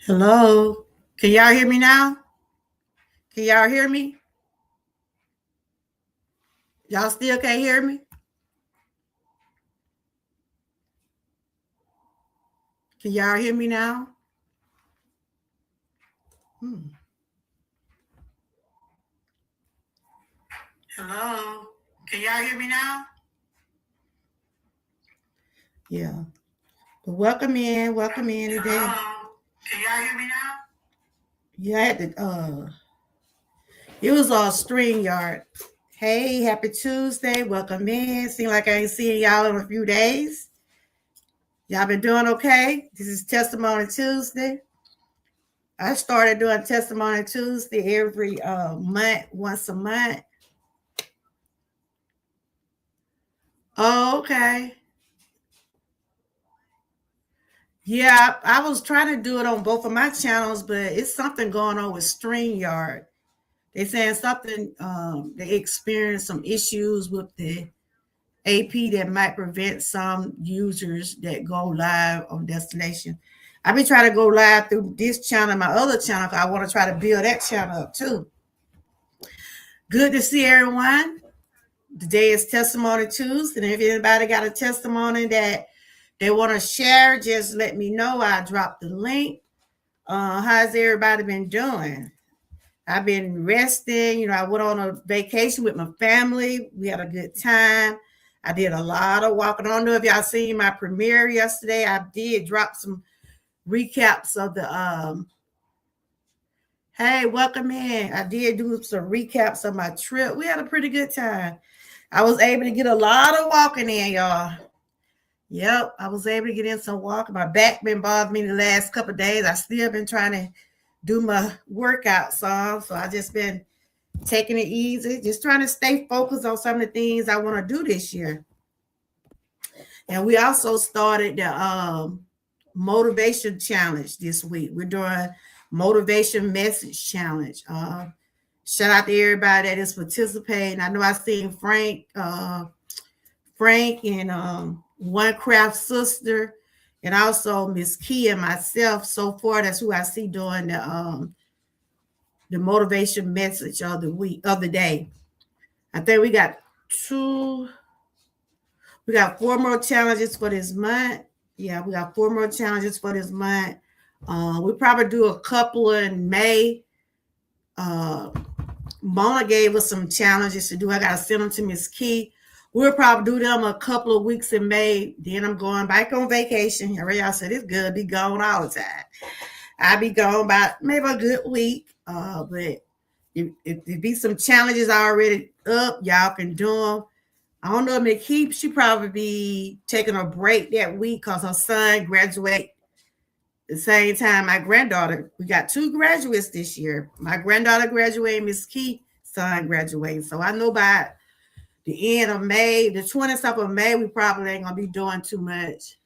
Hello. Can y'all hear me now? Can y'all hear me? Y'all still can't hear me? Can y'all hear me now? Hmm. Hello. Can y'all hear me now? Yeah. But welcome in today. Hello. Can y'all hear me now? Yeah, I had to it was all string yard. Hey, happy Tuesday. Welcome in. Seem like I ain't seeing y'all in a few days. Y'all been doing okay? This is Testimony Tuesday. I started doing Testimony Tuesday every month, once a month. Oh, okay. Yeah, I was trying to do it on both of my channels, but it's something going on with StreamYard. They saying something, they experienced some issues with the AP that might prevent some users that go live on destination. I've been trying to go live through this channel, my other channel, because I want to try to build that channel up too. Good to see everyone. Today is Testimony Tuesday, and if anybody got a testimony that they want to share, just let me know. I'll drop the link. How's everybody been doing? I've been resting. I went on a vacation with my family. We had a good time. I did a lot of walking. I don't know if y'all seen my premiere yesterday. I did drop some recaps of the hey, welcome in. I did do some recaps of my trip. We had a pretty good time. I was able to get a lot of walking in, y'all. Yep, I was able to get in some walking. My back been bothering me the last couple of days. I still been trying to do my workout some, so I just been taking it easy, just trying to stay focused on some of the things I want to do this year. And we also started the motivation challenge this week. We're doing motivation message challenge. Shout out to everybody that is participating. I know I seen Frank and One Craft Sister, and also Miss Key and myself. So far, that's who I see doing the motivation message of the week of the day. I think we got four more challenges for this month. Yeah, we got four more challenges for this month. We probably do a couple in May. Mona gave us some challenges to do. I gotta send them to Miss Key. We'll probably do them a couple of weeks in May. Then I'm going back on vacation. Already I said it's good. Be gone all the time. I'll be gone about maybe a good week. But if there be some challenges already up, y'all can do them. I don't know if McKeep, she probably be taking a break that week because her son graduate the same time my granddaughter. We got two graduates this year. My granddaughter graduated, Miss Key son graduated. So I know by the end of May, the 20th of May, we probably ain't gonna be doing too much.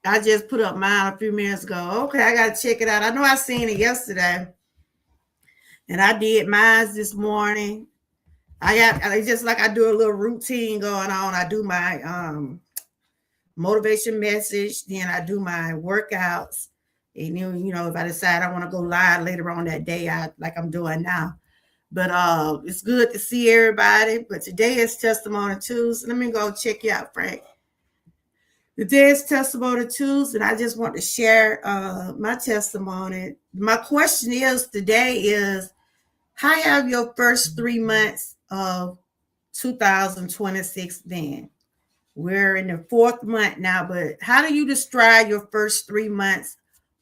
I just put up mine a few minutes ago. Okay, I gotta check it out. I know I seen it yesterday, and I did mine this morning. I just like I do a little routine going on. I do my motivation message, then I do my workouts, and then if I decide I want to go live later on that day, like I'm doing now. But it's good to see everybody. But today is Testimony Tuesday. Let me go check you out, Frank. Today is Testimony Tuesday, and I just want to share my testimony. My question today is, how have your first 3 months of 2026 been? We're in the fourth month now, but how do you describe your first 3 months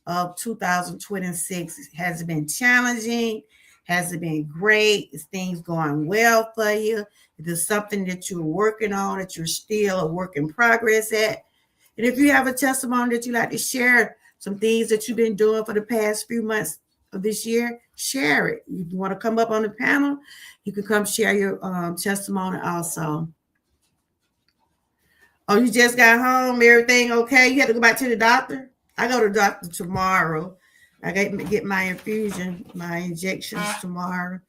of 2026? Has it been challenging? Has it been great? Is things going well for you? Is it something that you're working on that you're still a work in progress at? And if you have a testimony that you'd like to share, some things that you've been doing for the past few months of this year, share it. If you want to come up on the panel, you can come share your testimony also. Oh, you just got home? Everything okay? You had to go back to the doctor? I go to the doctor tomorrow. I got to get my my injections tomorrow.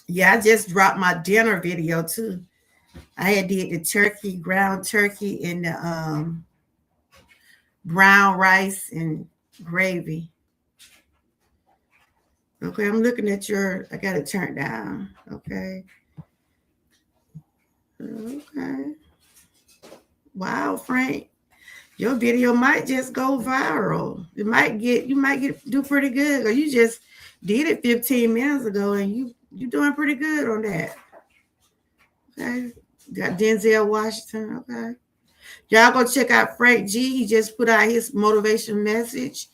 Yeah, I just dropped my dinner video too. I had did the ground turkey, and the brown rice and gravy. Okay, I'm looking at I got it turned down. Okay. Okay. Wow, Frank. Your video might just go viral. You might do pretty good. Or you just did it 15 minutes ago and you doing pretty good on that. Okay. Got Denzel Washington. Okay. Y'all go check out Frank G. He just put out his motivation message.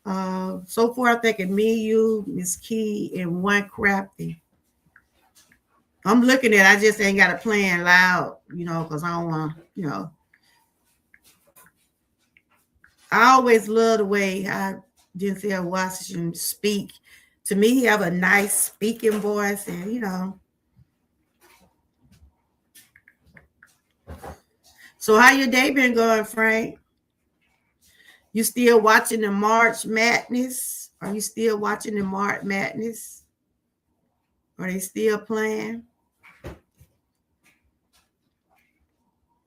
So far, I think it me, you, Miss Key, and one crafty. I'm looking at. I just ain't got it playing loud, because I don't want, I always love the way Denzel Washington speak. To me, he have a nice speaking voice, and So how your day been going, Frank? You still watching the March Madness? Are you still watching the March Madness? Are they still playing?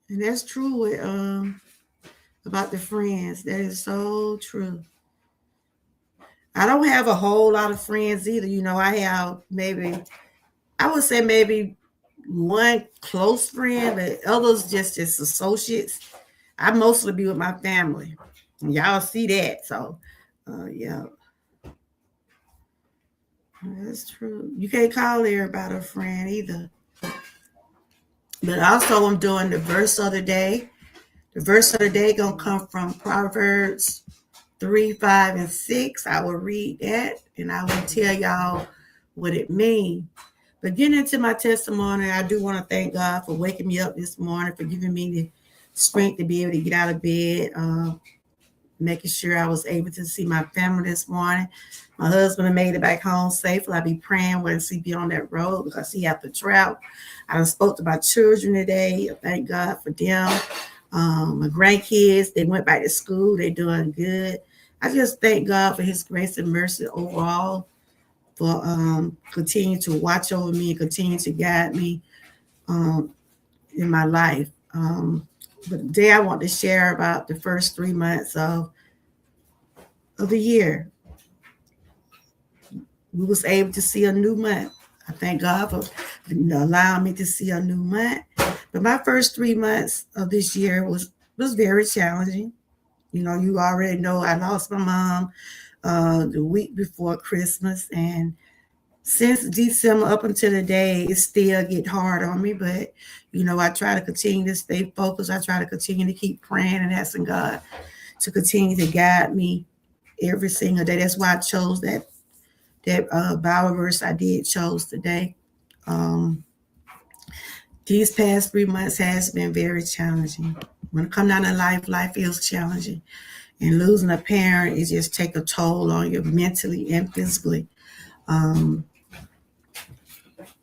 And that's true with about the friends. That is so true. I don't have a whole lot of friends either. I have I would say maybe one close friend, but others just as associates. I mostly be with my family. Y'all see that. So, yeah, that's true. You can't call everybody a friend either. But also, I'm doing the verse of the day. The verse of the day gonna come from Proverbs 3, 5, and 6. I will read that and I will tell y'all what it means. But getting into my testimony, I do want to thank God for waking me up this morning, for giving me the strength to be able to get out of bed, making sure I was able to see my family this morning. My husband made it back home safely. I be praying when he be on that road because he have to travel. I done spoke to my children today. Thank God for them. My grandkids, they went back to school. They're doing good. I just thank God for his grace and mercy overall, for continue to watch over me and continue to guide me in my life. But today I want to share about the first 3 months of the year. We was able to see a new month. I thank God for allowing me to see a new month. But my first 3 months of this year was very challenging. You already know I lost my mom the week before Christmas, and since December up until today, it still get hard on me. But I try to continue to stay focused. I try to continue to keep praying and asking God to continue to guide me every single day. That's why I chose that Bible verse I did chose today. Um, these past 3 months has been very challenging. When it comes down to life is challenging. And losing a parent is just take a toll on you mentally and physically. Um,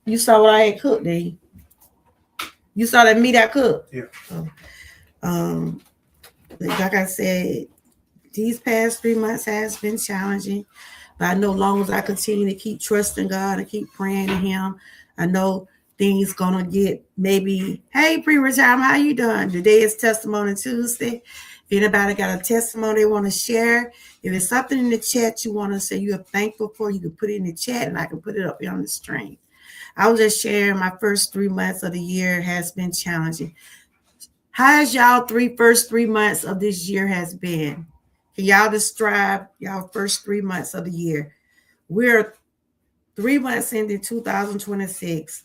you saw what I had cooked, Dave. You saw that meat I cooked. Yeah. So, um, like I said, these past 3 months has been challenging. But I know long as I continue to keep trusting God and keep praying to Him, I know things gonna get maybe. Hey, pre-retirement, how you doing? Today is Testimony Tuesday. If anybody got a testimony they want to share, if it's something in the chat you want to say you're thankful for, you can put it in the chat and I can put it up here on the screen. I was just sharing my first 3 months of the year has been challenging. How has y'all first 3 months of this year has been? Can y'all describe y'all first 3 months of the year? We're 3 months into 2026.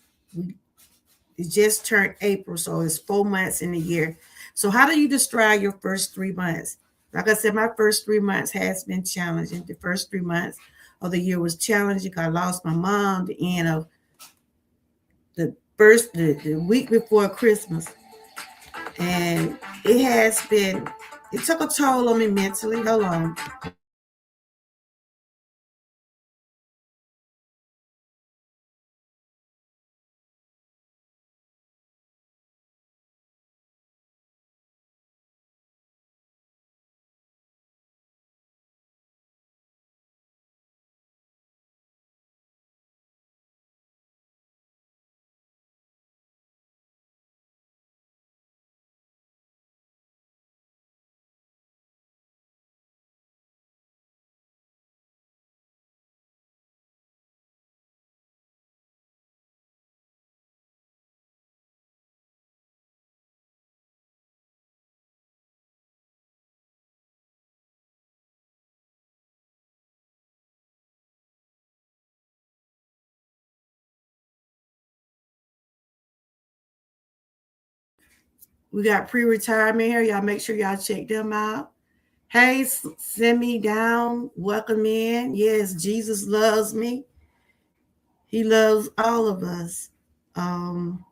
It just turned April, so it's 4 months in the year. So how do you describe your first 3 months? Like I said, my first 3 months has been challenging. The first 3 months of the year was challenging. I lost my mom the end of the week before Christmas. And it took a toll on me mentally. Hold on. We got pre-retirement here. Y'all make sure y'all check them out. Hey, send me down. Welcome in. Yes, Jesus loves me. He loves all of us. Um,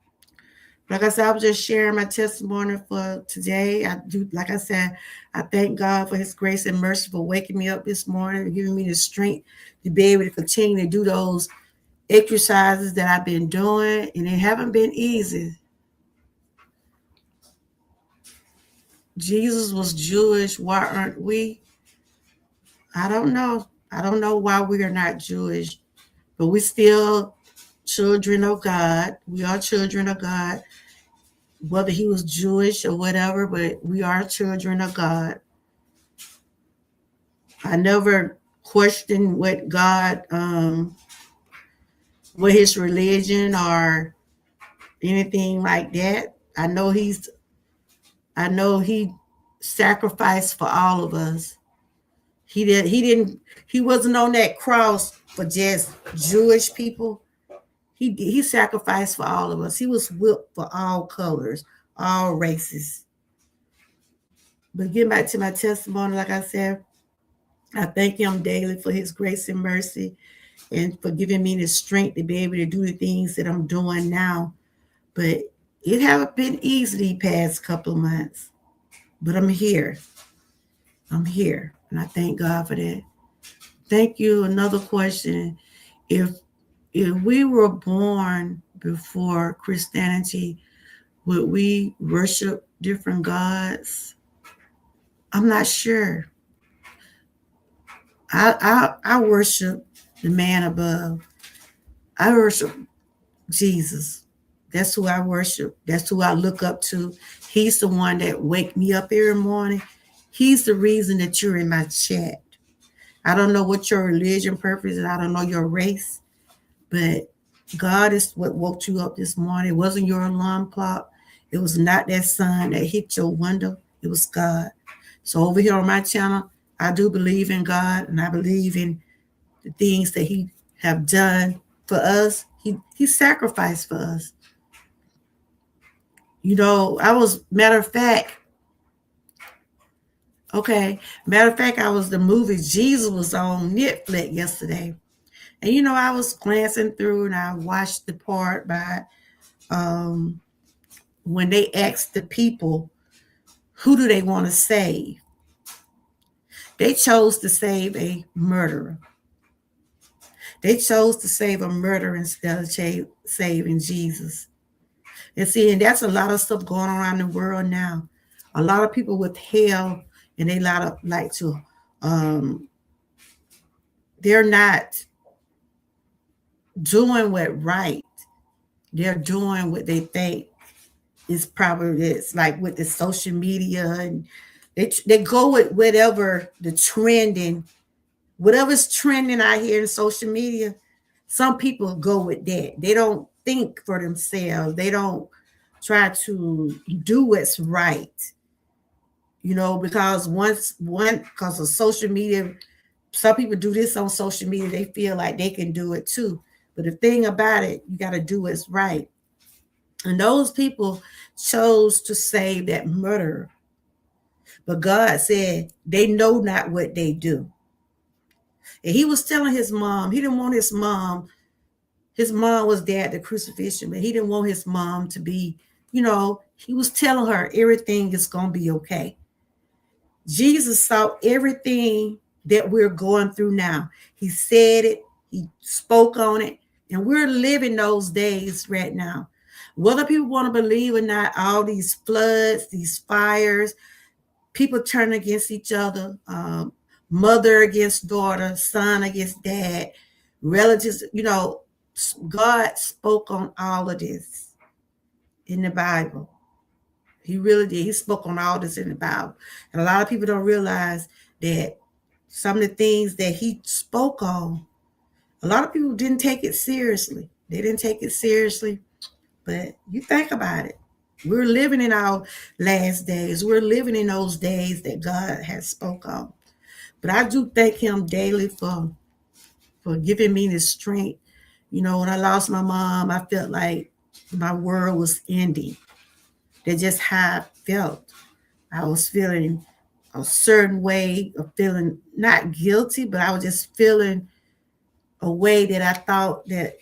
like I said, I was just sharing my testimony for today. I do, like I said, I thank God for His grace and mercy for waking me up this morning and giving me the strength to be able to continue to do those exercises that I've been doing, and it haven't been easy. Jesus was Jewish. Why aren't we? I don't know. I don't know why we are not Jewish, but we still children of God. We are children of God, whether he was Jewish or whatever, but we are children of God. I never questioned what God, what his religion or anything like that. I know he sacrificed for all of us. He wasn't on that cross for just Jewish people. He sacrificed for all of us. He was whipped for all colors, all races. But getting back to my testimony, like I said, I thank him daily for his grace and mercy and for giving me the strength to be able to do the things that I'm doing now. But it haven't been easy the past couple of months. But I'm here. I'm here. And I thank God for that. Thank you. Another question. If we were born before Christianity, would we worship different gods? I'm not sure. I worship the man above. I worship Jesus. That's who I worship. That's who I look up to. He's the one that wake me up every morning. He's the reason that you're in my chat. I don't know what your religion purpose is. I don't know your race, but God is what woke you up this morning. It wasn't your alarm clock. It was not that sun that hit your window. It was God. So over here on my channel, I do believe in God, and I believe in the things that He have done for us. He sacrificed for us. You know, I was matter of fact. Okay, matter of fact, I was the movie Jesus was on Netflix yesterday, and you know I was glancing through and I watched the part by when they asked the people who do they want to save. They chose to save a murderer. They chose to save a murderer instead of saving Jesus. And see, and that's a lot of stuff going on around the world now. A lot of people with hell, and they like to, they're not doing what right. They're doing what they think is probably it's like with the social media, and they go with whatever the trending, whatever's trending out here in social media. Some people go with that. They don't think for themselves. They don't try to do what's right. You know, because because of social media, some people do this on social media, they feel like they can do it too. But the thing about it, you got to do what's right. And those people chose to save that murderer. But God said they know not what they do. And he was telling his mom, he didn't want his mom. His mom was there at the crucifixion, but he didn't want his mom to be, you know, he was telling her everything is going to be okay. Jesus saw everything that we're going through now. He said it, he spoke on it, and we're living those days right now. Whether people want to believe or not, all these floods, these fires, people turn against each other, mother against daughter, son against dad, relatives, you know, God spoke on all of this in the Bible. He really did. He spoke on all this in the Bible. And a lot of people don't realize that some of the things that he spoke on, a lot of people didn't take it seriously. They didn't take it seriously. But you think about it. We're living in our last days. We're living in those days that God has spoke on. But I do thank him daily for giving me the strength. You know, when I lost my mom, I felt like my world was ending. That's just how I felt. I was feeling a certain way of feeling not guilty, but I was just feeling a way that I thought that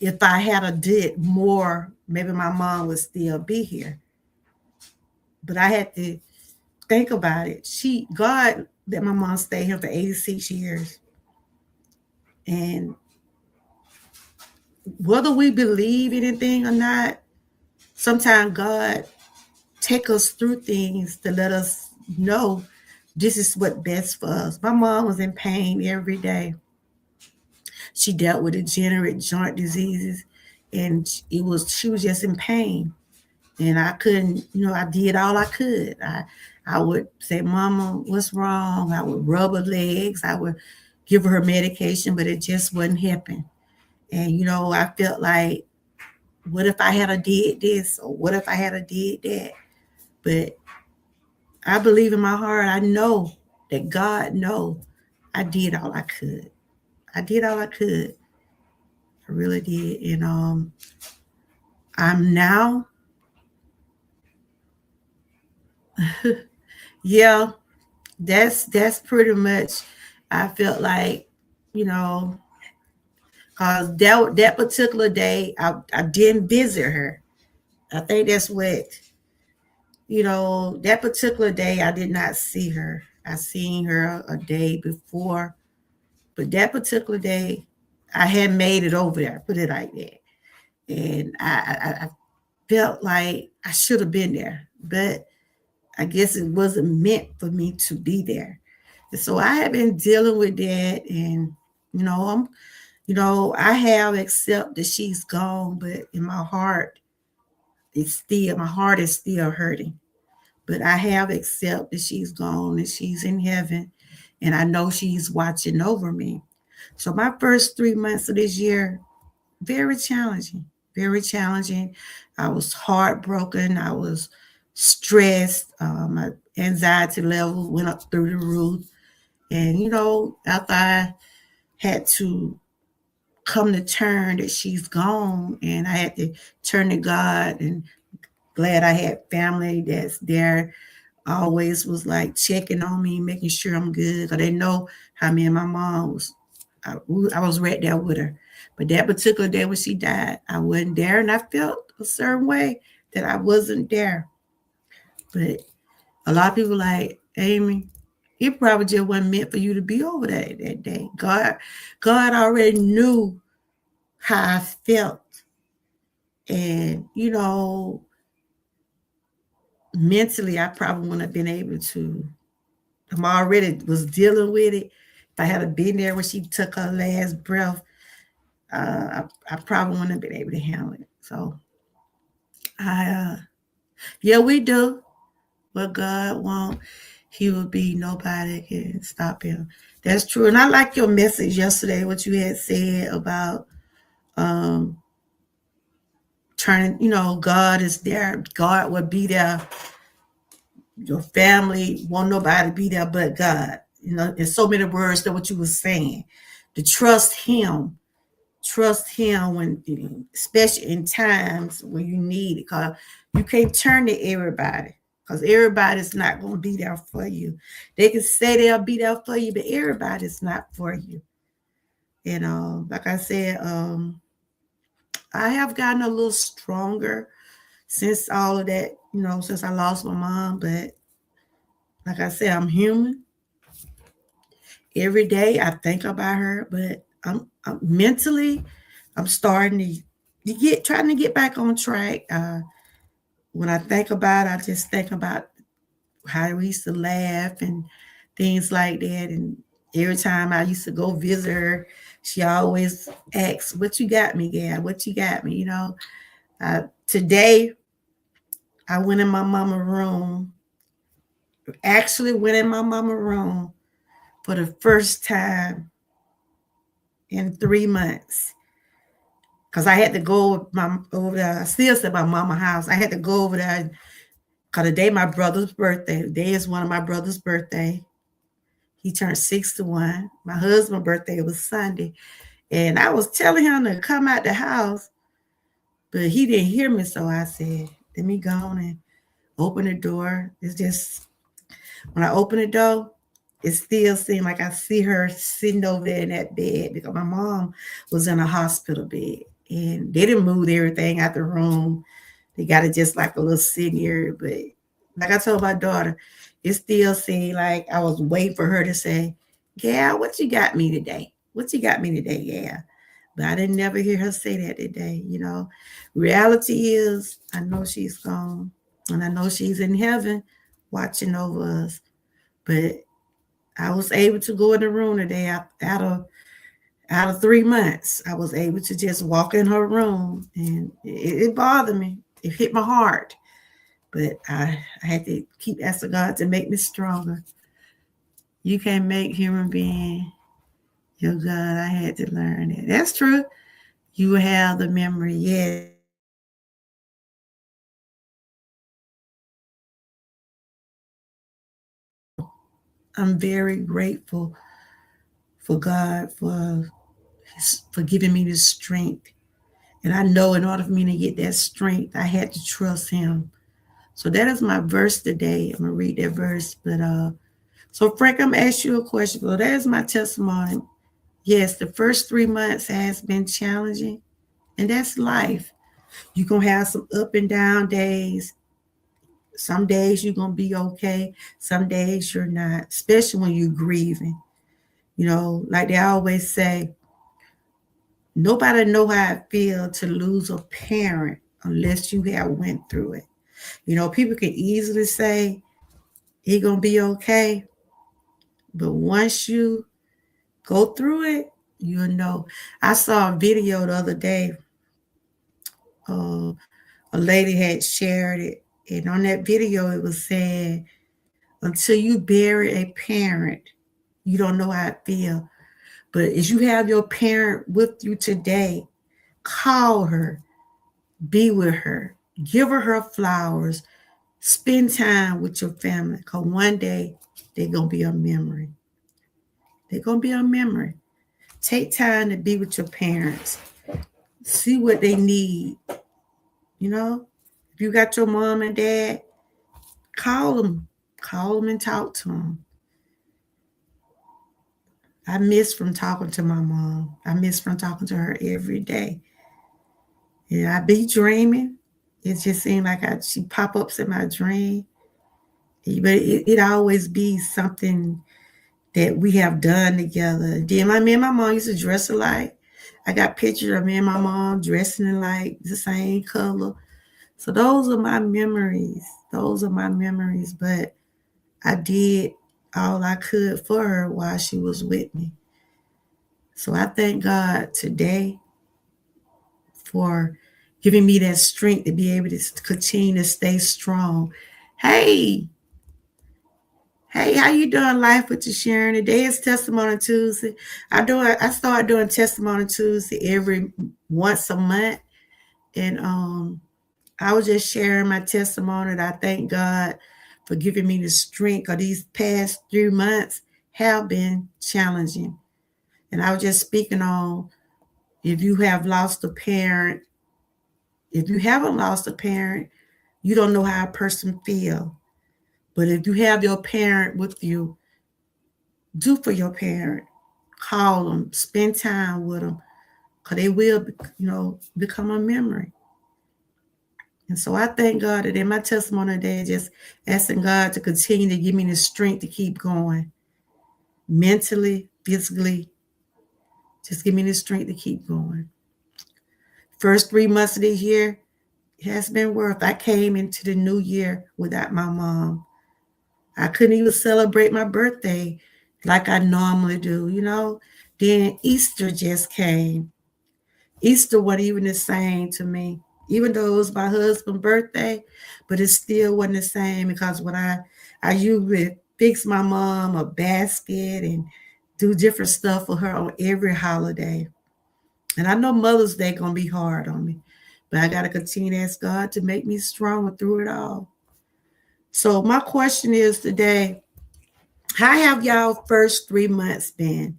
if I had a did more, maybe my mom would still be here. But I had to think about it. God let my mom stay here for 86 years. And whether we believe anything or not, sometimes God take us through things to let us know this is what best for us. My mom was in pain every day. She dealt with degenerate joint diseases, and she was just in pain. And I couldn't, I did all I could. I would say, Mama, what's wrong? I would rub her legs. I would give her medication, but it just wouldn't happen. And I felt like, what if I had a did this, or what if I had a did that? But I believe in my heart. I know that God know I did all I could. I did all I could. I really did. And I'm now, yeah, that's pretty much. I felt like, you know, cause that particular day I didn't visit her. I think that's what, that particular day I did not see her. I seen her a day before, but that particular day I had made it over there. Put it like that, and I felt like I should have been there, but I guess it wasn't meant for me to be there. And so I have been dealing with that, and I'm, I have accepted that she's gone, but in my heart is still hurting. But I have accepted that she's gone and she's in heaven, and I know she's watching over me. So my first 3 months of this year, very challenging, very challenging. I was heartbroken. I was stressed. My anxiety level went up through the roof. And, after I had to come to term that she's gone, and I had to turn to God, and glad I had family that's there, always was like checking on me, making sure I'm good. Cause they know how me and my mom was. I was right there with her. But that particular day when she died, I wasn't there, and I felt a certain way that I wasn't there. But a lot of people like, Amy, it probably just wasn't meant for you to be over there that day. God already knew how I felt. And, mentally, I probably wouldn't have been able to. I'm already was dealing with it. If I had been there when she took her last breath, I probably wouldn't have been able to handle it. So, yeah, we do what God wants. He will be, nobody can stop him. That's true. And I like your message yesterday, what you had said about um, turning, God is there. God will be there. Your family won't nobody be there but God. In so many words that what you were saying. To trust him when, especially in times when you need it, because you can't turn to everybody, because everybody's not going to be there for you. They can say they'll be there for you, but everybody's not for you. Like I said, I have gotten a little stronger since all of that, since I lost my mom. But like I said, I'm human. Every day I think about her, but I'm mentally, I'm starting to trying to get back on track. When I think about it, I just think about how we used to laugh and things like that. And every time I used to go visit her, she always asks, "What you got me, Gab? What you got me?" Today I went in my mama room. Actually, went in my mama room for the first time in 3 months. Cause I had to go over there. I still said my mama house. I had to go over there because the day my brother's birthday. The day is one of my brother's birthday. He turned 61. My husband's birthday was Sunday, and I was telling him to come out the house, but he didn't hear me. So I said, "Let me go on and open the door. It's just, when I open the door, it still seems like I see her sitting over there in that bed, because my mom was in a hospital bed and they didn't move everything out the room. They got it just like a little sitting area. But like I told my daughter, it still seemed like I was waiting for her to say, "Gal, what you got me today? What you got me today, Gal?" But I didn't never hear her say that today. Reality is, I know she's gone, and I know she's in heaven watching over us. But I was able to go in the room today out of 3 months. I was able to just walk in her room, and it bothered me. It hit my heart. But I had to keep asking God to make me stronger. You can't make human being your God. I had to learn that. That's true. You have the memory. Yes, you have the memory. And I'm very grateful for God for giving me this strength. And I know in order for me to get that strength, I had to trust Him. So that is my verse today. I'm gonna read that verse. But so Frank, I'm gonna ask you a question. Well, that is my testimony. Yes, the first 3 months has been challenging, and that's life. You're gonna have some up and down days. Some days you're gonna be okay. Some days you're not, especially when you're grieving. Like they always say, nobody know how it feels to lose a parent unless you have went through it. People can easily say he gonna be okay, but once you go through it, you'll know. I saw a video the other day. Uh, a lady had shared it, and on that video it was saying, until you bury a parent, you don't know how it feels. But as you have your parent with you today, call her, be with her, give her flowers, spend time with your family, because one day they're going to be a memory. They're going to be a memory. Take time to be with your parents. See what they need. If you got your mom and dad, call them. Call them and talk to them. I miss from talking to my mom. I miss from talking to her every day. Yeah, I be dreaming. It just seemed like she pop ups in my dream. But it always be something that we have done together. Then me and my mom used to dress alike. I got pictures of me and my mom dressing in like the same color. So those are my memories. Those are my memories. But I did all I could for her while she was with me. So I thank God today for giving me that strength to be able to continue to stay strong. Hey, hey, how you doing, Life with you, Sharon? Today is Testimony Tuesday. I start doing Testimony Tuesday every once a month, and I was just sharing my testimony that I thank God for giving me the strength. Because these past 3 months have been challenging, and I was just speaking on, if you have lost a parent. If you haven't lost a parent, you don't know how a person feels. But if you have your parent with you, do for your parent. Call them, spend time with them, because they will, become a memory. And so I thank God that in my testimony today, just asking God to continue to give me the strength to keep going, mentally, physically. Just give me the strength to keep going. First 3 months of this year, it has been worth. I came into the new year without my mom. I couldn't even celebrate my birthday like I normally do. Then Easter just came. Easter wasn't even the same to me, even though it was my husband's birthday, but it still wasn't the same, because when I usually fix my mom a basket and do different stuff for her on every holiday. And I know Mother's Day gonna be hard on me, but I gotta continue to ask God to make me stronger through it all. So my question is today, how have y'all first 3 months been?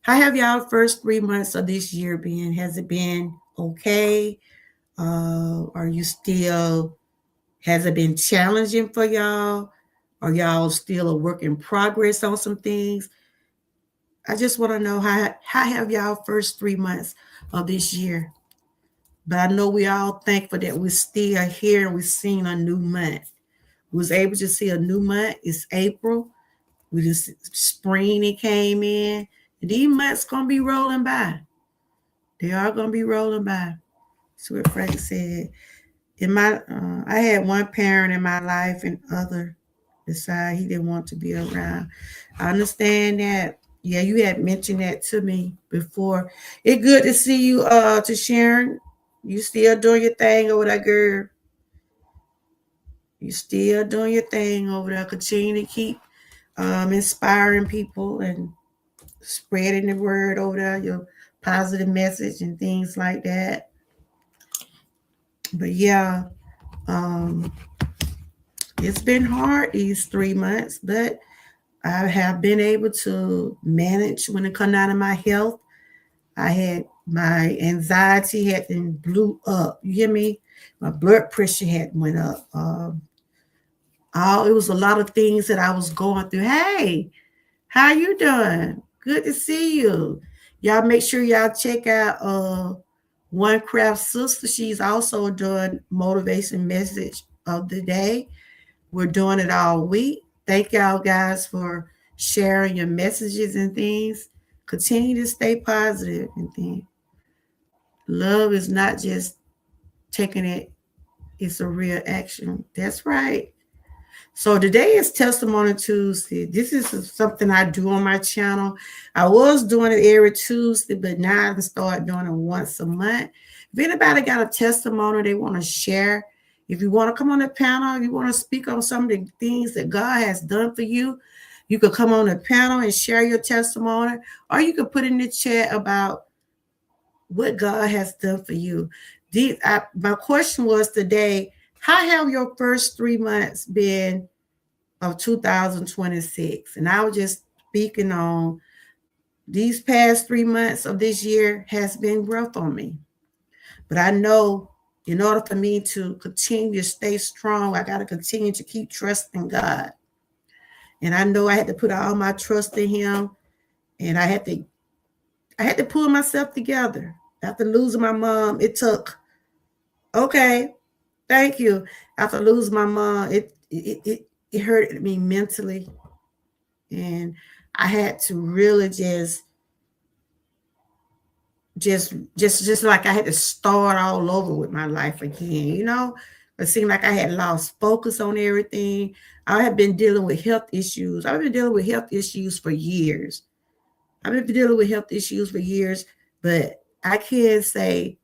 How have y'all first 3 months of this year been? Has it been okay? Are you still Has it been challenging for y'all? Are y'all still a work in progress on some things? I just want to know how have y'all first 3 months of this year? But I know we all thankful that we're still here and we're seeing a new month. We was able to see a new month. It's April. We just spring it came in. And these months gonna be rolling by. They are gonna be rolling by. That's what Frank said. I had one parent in my life and other decide he didn't want to be around. I understand that. Yeah, you had mentioned that to me before. It's good to see you, to Sharon. You still doing your thing over there, girl. You still doing your thing over there. Continue to keep inspiring people and spreading the word over there, your positive message and things like that. But yeah, um, it's been hard these 3 months, but I have been able to manage when it come down to my health. I had my anxiety had been blew up. You hear me? My blood pressure had went up. It was a lot of things that I was going through. Hey, how you doing? Good to see you. Y'all make sure y'all check out One Craft Sister. She's also doing motivation message of the day. We're doing it all week. Thank y'all guys for sharing your messages and things. Continue to stay positive and things. Love is not just taking it, it's a real action. That's right. So today is Testimony Tuesday. This is something I do on my channel. I was doing it every Tuesday, but now I start doing it once a month. If anybody got a testimony they want to share, if you want to come on the panel, you want to speak on some of the things that God has done for you, you could come on the panel and share your testimony, or you could put in the chat about what God has done for you. My question was today, how have your first 3 months been of 2026? And I was just speaking on these past 3 months of this year has been rough on me. But I know in order for me to continue to stay strong, I got to continue to keep trusting God. And I know I had to put all my trust in Him, and I had to pull myself together. After losing my mom, it took, okay, thank you. After losing my mom, it hurted me mentally, and I had to really just like I had to start all over with my life again, you know. It seemed like I had lost focus on everything. I had been dealing with health issues. I've been dealing with health issues for years. I've been dealing with health issues for years, but I can't say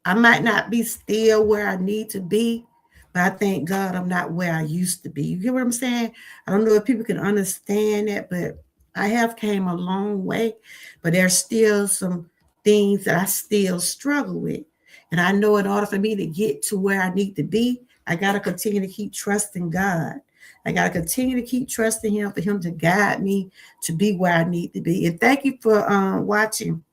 I might not be still where I need to be, but I thank God I'm not where I used to be. You get what I'm saying? I don't know if people can understand that, but I have came a long way, but there's still some things that I still struggle with. And I know in order for me to get to where I need to be, I got to continue to keep trusting God. I got to continue to keep trusting Him for Him to guide me to be where I need to be. And thank you for watching.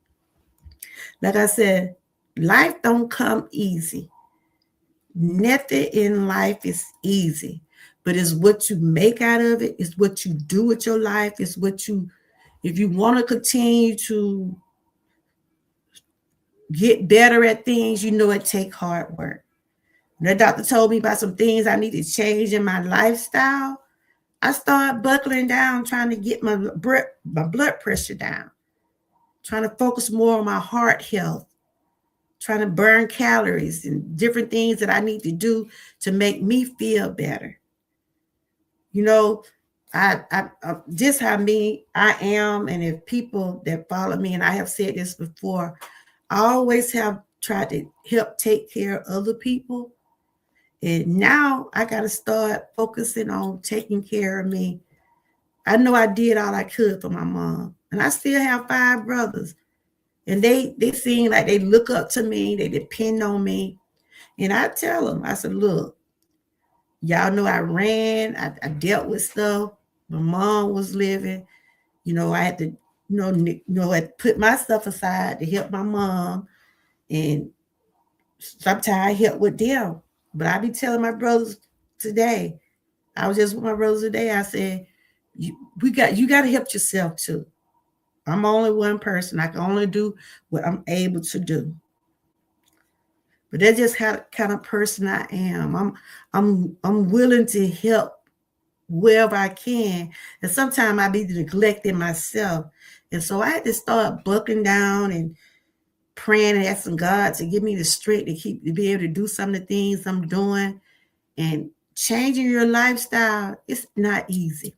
Like I said, life don't come easy. Nothing in life is easy, but it's what you make out of it. It's what you do with your life. It's what you, if you want to continue to get better at things, you know it take hard work. When the doctor told me about some things I need to change in my lifestyle, I started buckling down, trying to get my blood pressure down, trying to focus more on my heart health, trying to burn calories and different things that I need to do to make me feel better. You know, I just how me I am, and if people that follow me, and I have said this before, I always have tried to help take care of other people, and now I got to start focusing on taking care of me. I know I did all I could for my mom, and I still have 5 brothers, and they seem like they look up to me, they depend on me, and I tell them, I said, look, y'all know I ran, I dealt with stuff. My mom was living, you know, I had to, I had to put my stuff aside to help my mom, and sometimes I help with them. But I be telling my brothers today, I was just with my brothers today, I said, you got to help yourself too. I'm only one person. I can only do what I'm able to do. But that's just how kind of person I am. I'm willing to help wherever I can. And sometimes I be neglecting myself. And so I had to start buckling down and praying and asking God to give me the strength to be able to do some of the things I'm doing. And changing your lifestyle, it's not easy.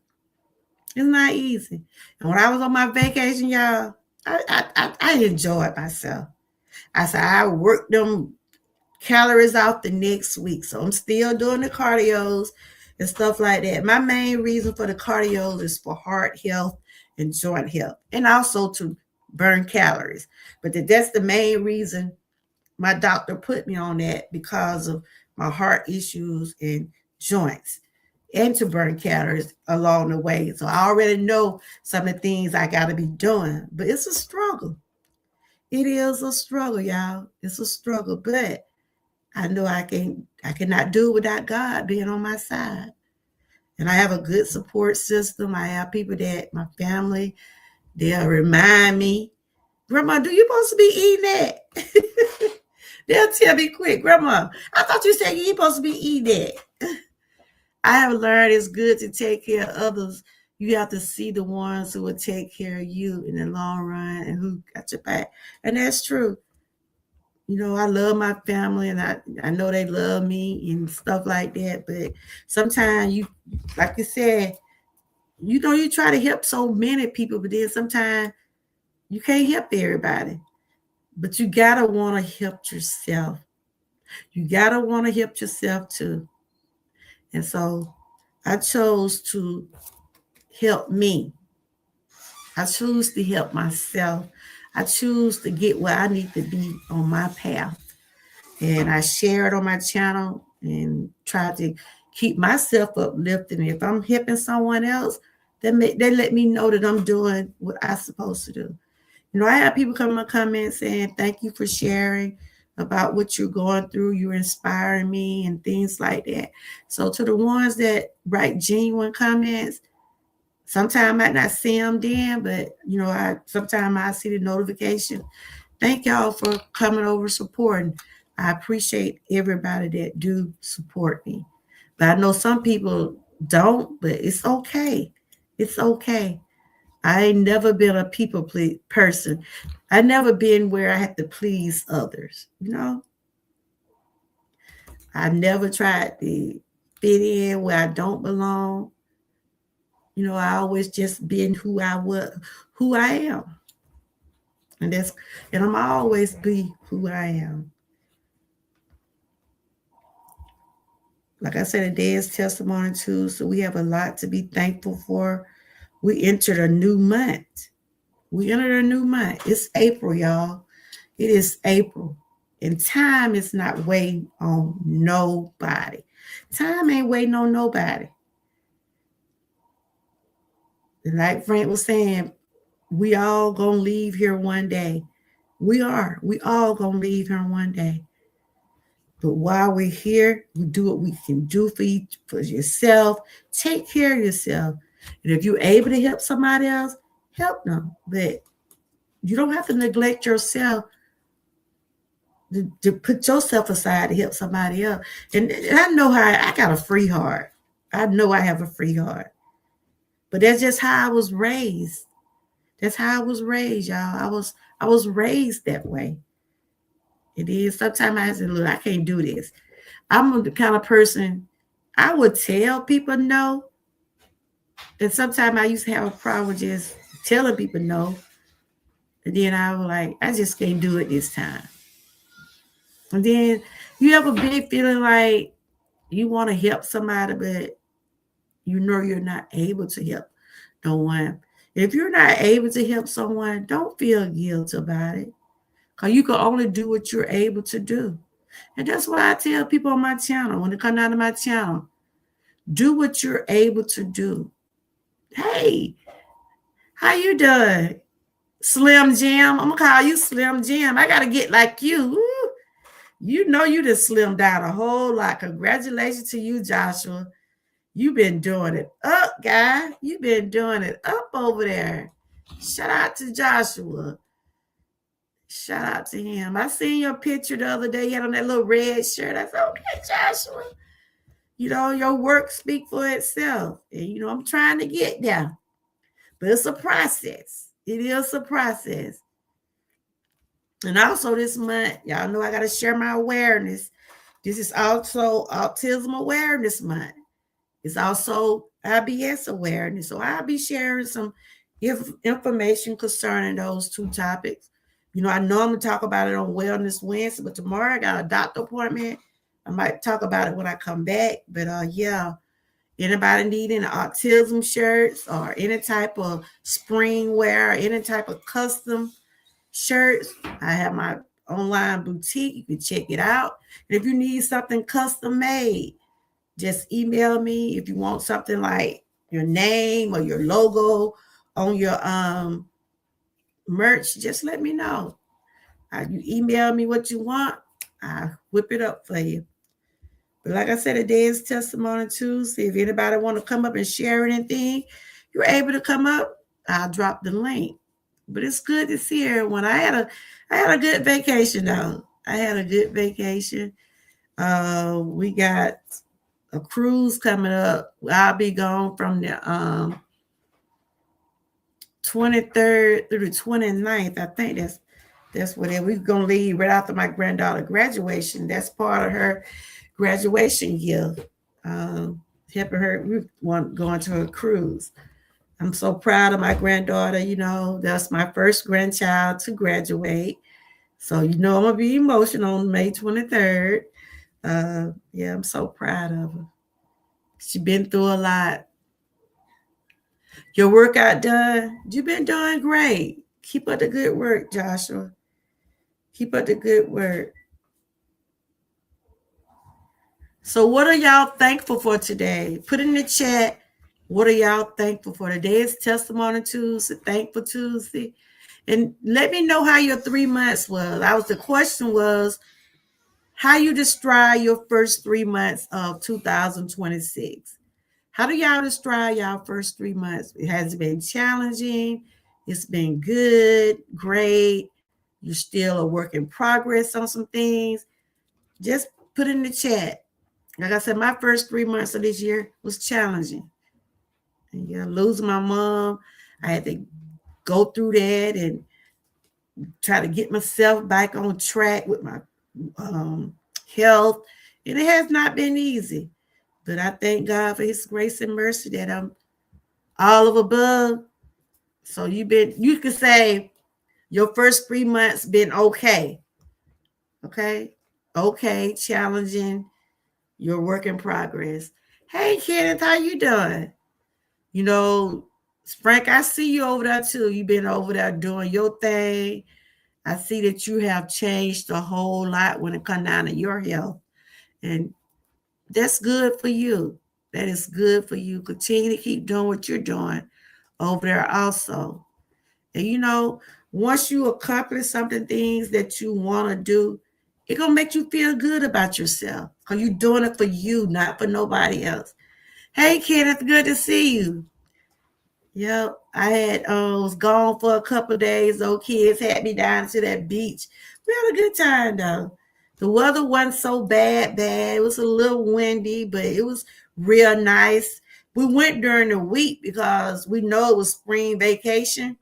It's not easy. And when I was on my vacation, y'all, I enjoyed myself. I said I worked them calories out the next week. So I'm still doing the cardios and stuff like that. My main reason for the cardio is for heart health and joint health, and also to burn calories. But that's the main reason my doctor put me on that, because of my heart issues and joints, and to burn calories along the way. So I already know some of the things I got to be doing, but it's a struggle. It is a struggle, y'all. It's a struggle, but I know I cannot do it without God being on my side. And I have a good support system. I have people that my family, they'll remind me, Grandma, do you supposed to be eating that? They'll tell me quick, Grandma, I thought you said you supposed to be eating that. I have learned it's good to take care of others. You have to see the ones who will take care of you in the long run and who got your back. And that's true. I love my family, and I know they love me and stuff like that. But sometimes like you said, you try to help so many people, but then sometimes you can't help everybody. But you gotta want to help yourself. You gotta want to help yourself too. And so I chose to help me. I choose to help myself. I choose to get where I need to be on my path. And I share it on my channel and try to keep myself uplifted. And if I'm helping someone else, they let me know that I'm doing what I'm supposed to do. I have people come in my comments saying, thank you for sharing about what you're going through. You're inspiring me and things like that. So to the ones that write genuine comments, sometimes I might not see them then, but sometimes I see the notification. Thank y'all for coming over supporting. I appreciate everybody that do support me. But I know some people don't, but it's okay. It's okay. I ain't never been a people person. I never been where I had to please others. I never tried to fit in where I don't belong. I always just been who I was, who I am. And I'm always be who I am. Like I said, today is testimony too, so we have a lot to be thankful for. We entered a new month. It's April, y'all. It is April. And time is not waiting on nobody. Time ain't waiting on nobody. And like Frank was saying, we all gonna leave here one day. We are. We all gonna leave here one day. But while we're here, we do what we can do for yourself. Take care of yourself. And if you're able to help somebody else, help them. But you don't have to neglect yourself to put yourself aside to help somebody else. And I know how I got a free heart. I know I have a free heart. But that's just how I was raised. That's how I was raised, y'all. I was raised that way. It is. Sometimes I say, look, I can't do this. I'm the kind of person I would tell people no. And sometimes I used to have a problem with just telling people no. And then I was like, I just can't do it this time. And then you have a big feeling like you want to help somebody, but you're not able to help no one. If you're not able to help someone, don't feel guilty about it. Because you can only do what you're able to do. And that's why I tell people on my channel, when they come out of my channel, do what you're able to do. Hey, how you doing? Slim Jim. I'm going to call you Slim Jim. I got to get like you. Woo. You know you just slimmed down a whole lot. Congratulations to you, Joshua. You've been doing it up, guy. You've been doing it up over there. Shout out to Joshua. Shout out to him. I seen your picture the other day. You had on that little red shirt. I said, okay, Joshua. You know, your work speak for itself. And, you know, I'm trying to get there. But it's a process. It is a process. And also this month, y'all know I got to share my awareness. This is also Autism Awareness Month. It's also IBS awareness. So I'll be sharing some information concerning those two topics. You know, I normally talk about it on Wellness Wednesday, but tomorrow I got a doctor appointment. I might talk about it when I come back. But yeah, anybody needing autism shirts or any type of spring wear, any type of custom shirts, I have my online boutique. You can check it out. And if you need something custom made, just email me if you want something like your name or your logo on your merch. Just let me know. You email me what you want, I whip it up for you. But like I said, today is Testimony Tuesday. If anybody want to come up and share anything, you're able to come up. I'll drop the link. But it's good to see everyone. I had a good vacation though. I had a good vacation. We got a cruise coming up. I'll be gone from the 23rd through the 29th. I think that's what we're gonna leave right after my granddaughter graduation. That's part of her graduation gift. Helping her, we want going to a cruise. I'm so proud of my granddaughter. You know, that's my first grandchild to graduate. So you know I'm gonna be emotional on May 23rd. Yeah, I'm so proud of her. She's been through a lot. Your workout done? You've been doing great. Keep up the good work, Joshua. Keep up the good work. So what are y'all thankful for today? Put in the chat. What are y'all thankful for? Today is Testimony Tuesday, Thankful Tuesday. And let me know how your 3 months was. The question was how you describe your first 3 months of 2026. How do y'all describe y'all first 3 months? It has been challenging. It's been good, great. You're still a work in progress on some things. Just put in the chat. Like I said, my first 3 months of this year was challenging. And yeah, losing my mom, I had to go through that and try to get myself back on track with my health. And it has not been easy. But I thank God for his grace and mercy that I'm all of above. So you can say your first 3 months been okay. Okay, challenging, your work in progress. Hey Kenneth, how you doing? You know, Frank, I see you over there too. You've been over there doing your thing. I see that you have changed a whole lot when it comes down to your health. And that's good for you. That is good for you. Continue to keep doing what you're doing over there also. And you know, once you accomplish something, things that you want to do, it's going to make you feel good about yourself because you're doing it for you, not for nobody else. Hey, Kenneth, good to see you. Yep, I had was gone for a couple of days. Those kids had me down to that beach. We had a good time though. The weather wasn't so bad. It was a little windy, but it was real nice. We went during the week because we know it was spring vacation.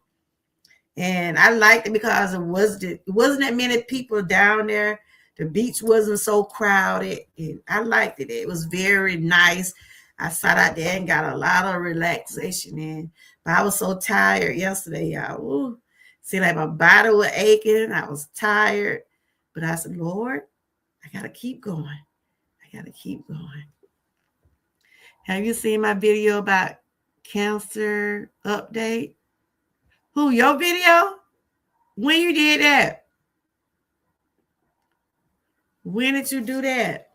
And I liked it because it wasn't that many people down there. The beach wasn't so crowded. And I liked it. It was very nice. I sat out there and got a lot of relaxation in. But I was so tired yesterday, y'all. Ooh. See, like my body was aching. I was tired. But I said, Lord, I got to keep going. I got to keep going. Have you seen my video about cancer update? Who, your video? When you did that? When did you do that?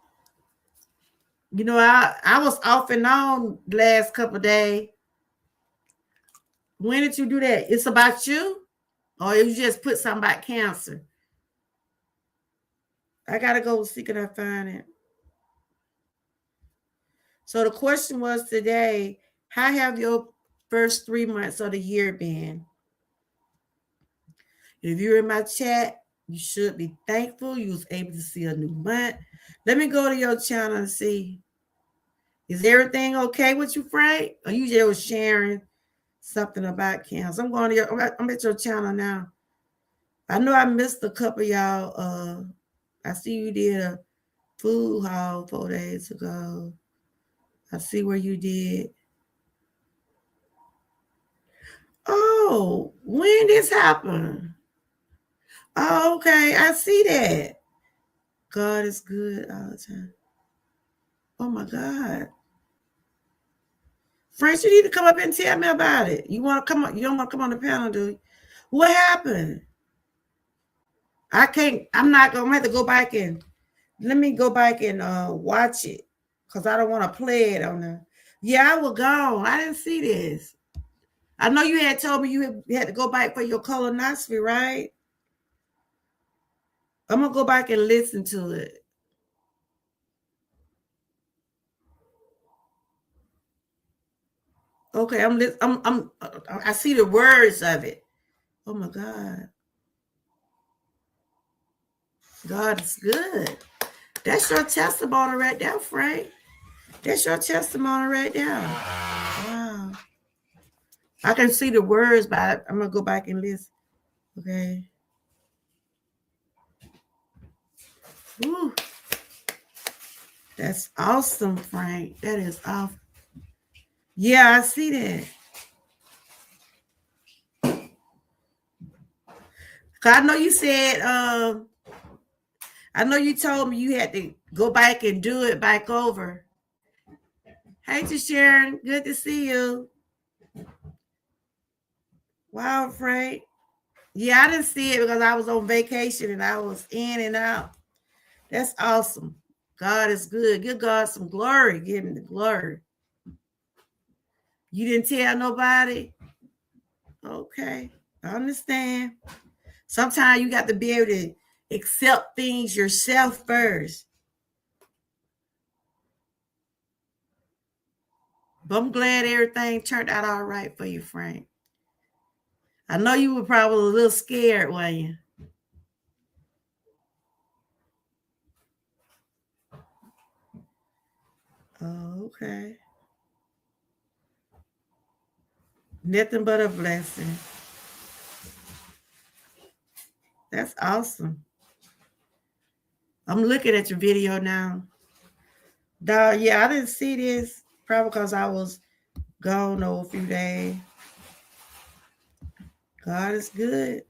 You know, I was off and on the last couple of days. When did you do that? It's about you? Or you just put something about cancer? I gotta go see can I find it. So the question was today, how have your first 3 months of the year been? If you're in my chat, you should be thankful you was able to see a new month. Let me go to your channel and see. Is everything okay with you, Frank? Or you just sharing something about Cancer? I'm going to I'm at your channel now. I know I missed a couple of y'all. I see you did a food haul 4 days ago. I see where you did. Oh, when this happened? Oh, okay. I see that. God is good all the time. Oh my God. French, you need to come up and tell me about it. You want to come on? You don't want to come on the panel, do you? What happened? I can't. I'm not gonna have to go back and let me go back and watch it because I don't want to play it on there. Yeah, I was gone. I didn't see this. I know you had told me you had to go back for your colonoscopy, right? I'm gonna go back and listen to it. Okay, I see the words of it. Oh my God, God is good. That's your testimony right there, Frank. That's your testimony right there. Wow. I can see the words, but I'm gonna go back and listen. Okay. Woo. That's awesome, Frank. That is awesome. Yeah, I see that. I know you said, I know you told me you had to go back and do it back over. Hey, to Sharon, good to see you. Wow, Frank. Yeah, I didn't see it because I was on vacation and I was in and out. That's awesome. God is good. Give God some glory. Give him the glory. You didn't tell nobody? Okay. I understand. Sometimes you got to be able to accept things yourself first. But I'm glad everything turned out all right for you, Frank. I know you were probably a little scared, weren't you? Oh, okay. Nothing but a blessing. That's awesome. I'm looking at your video now. Dog, yeah, I didn't see this probably because I was gone over a few days. God is good.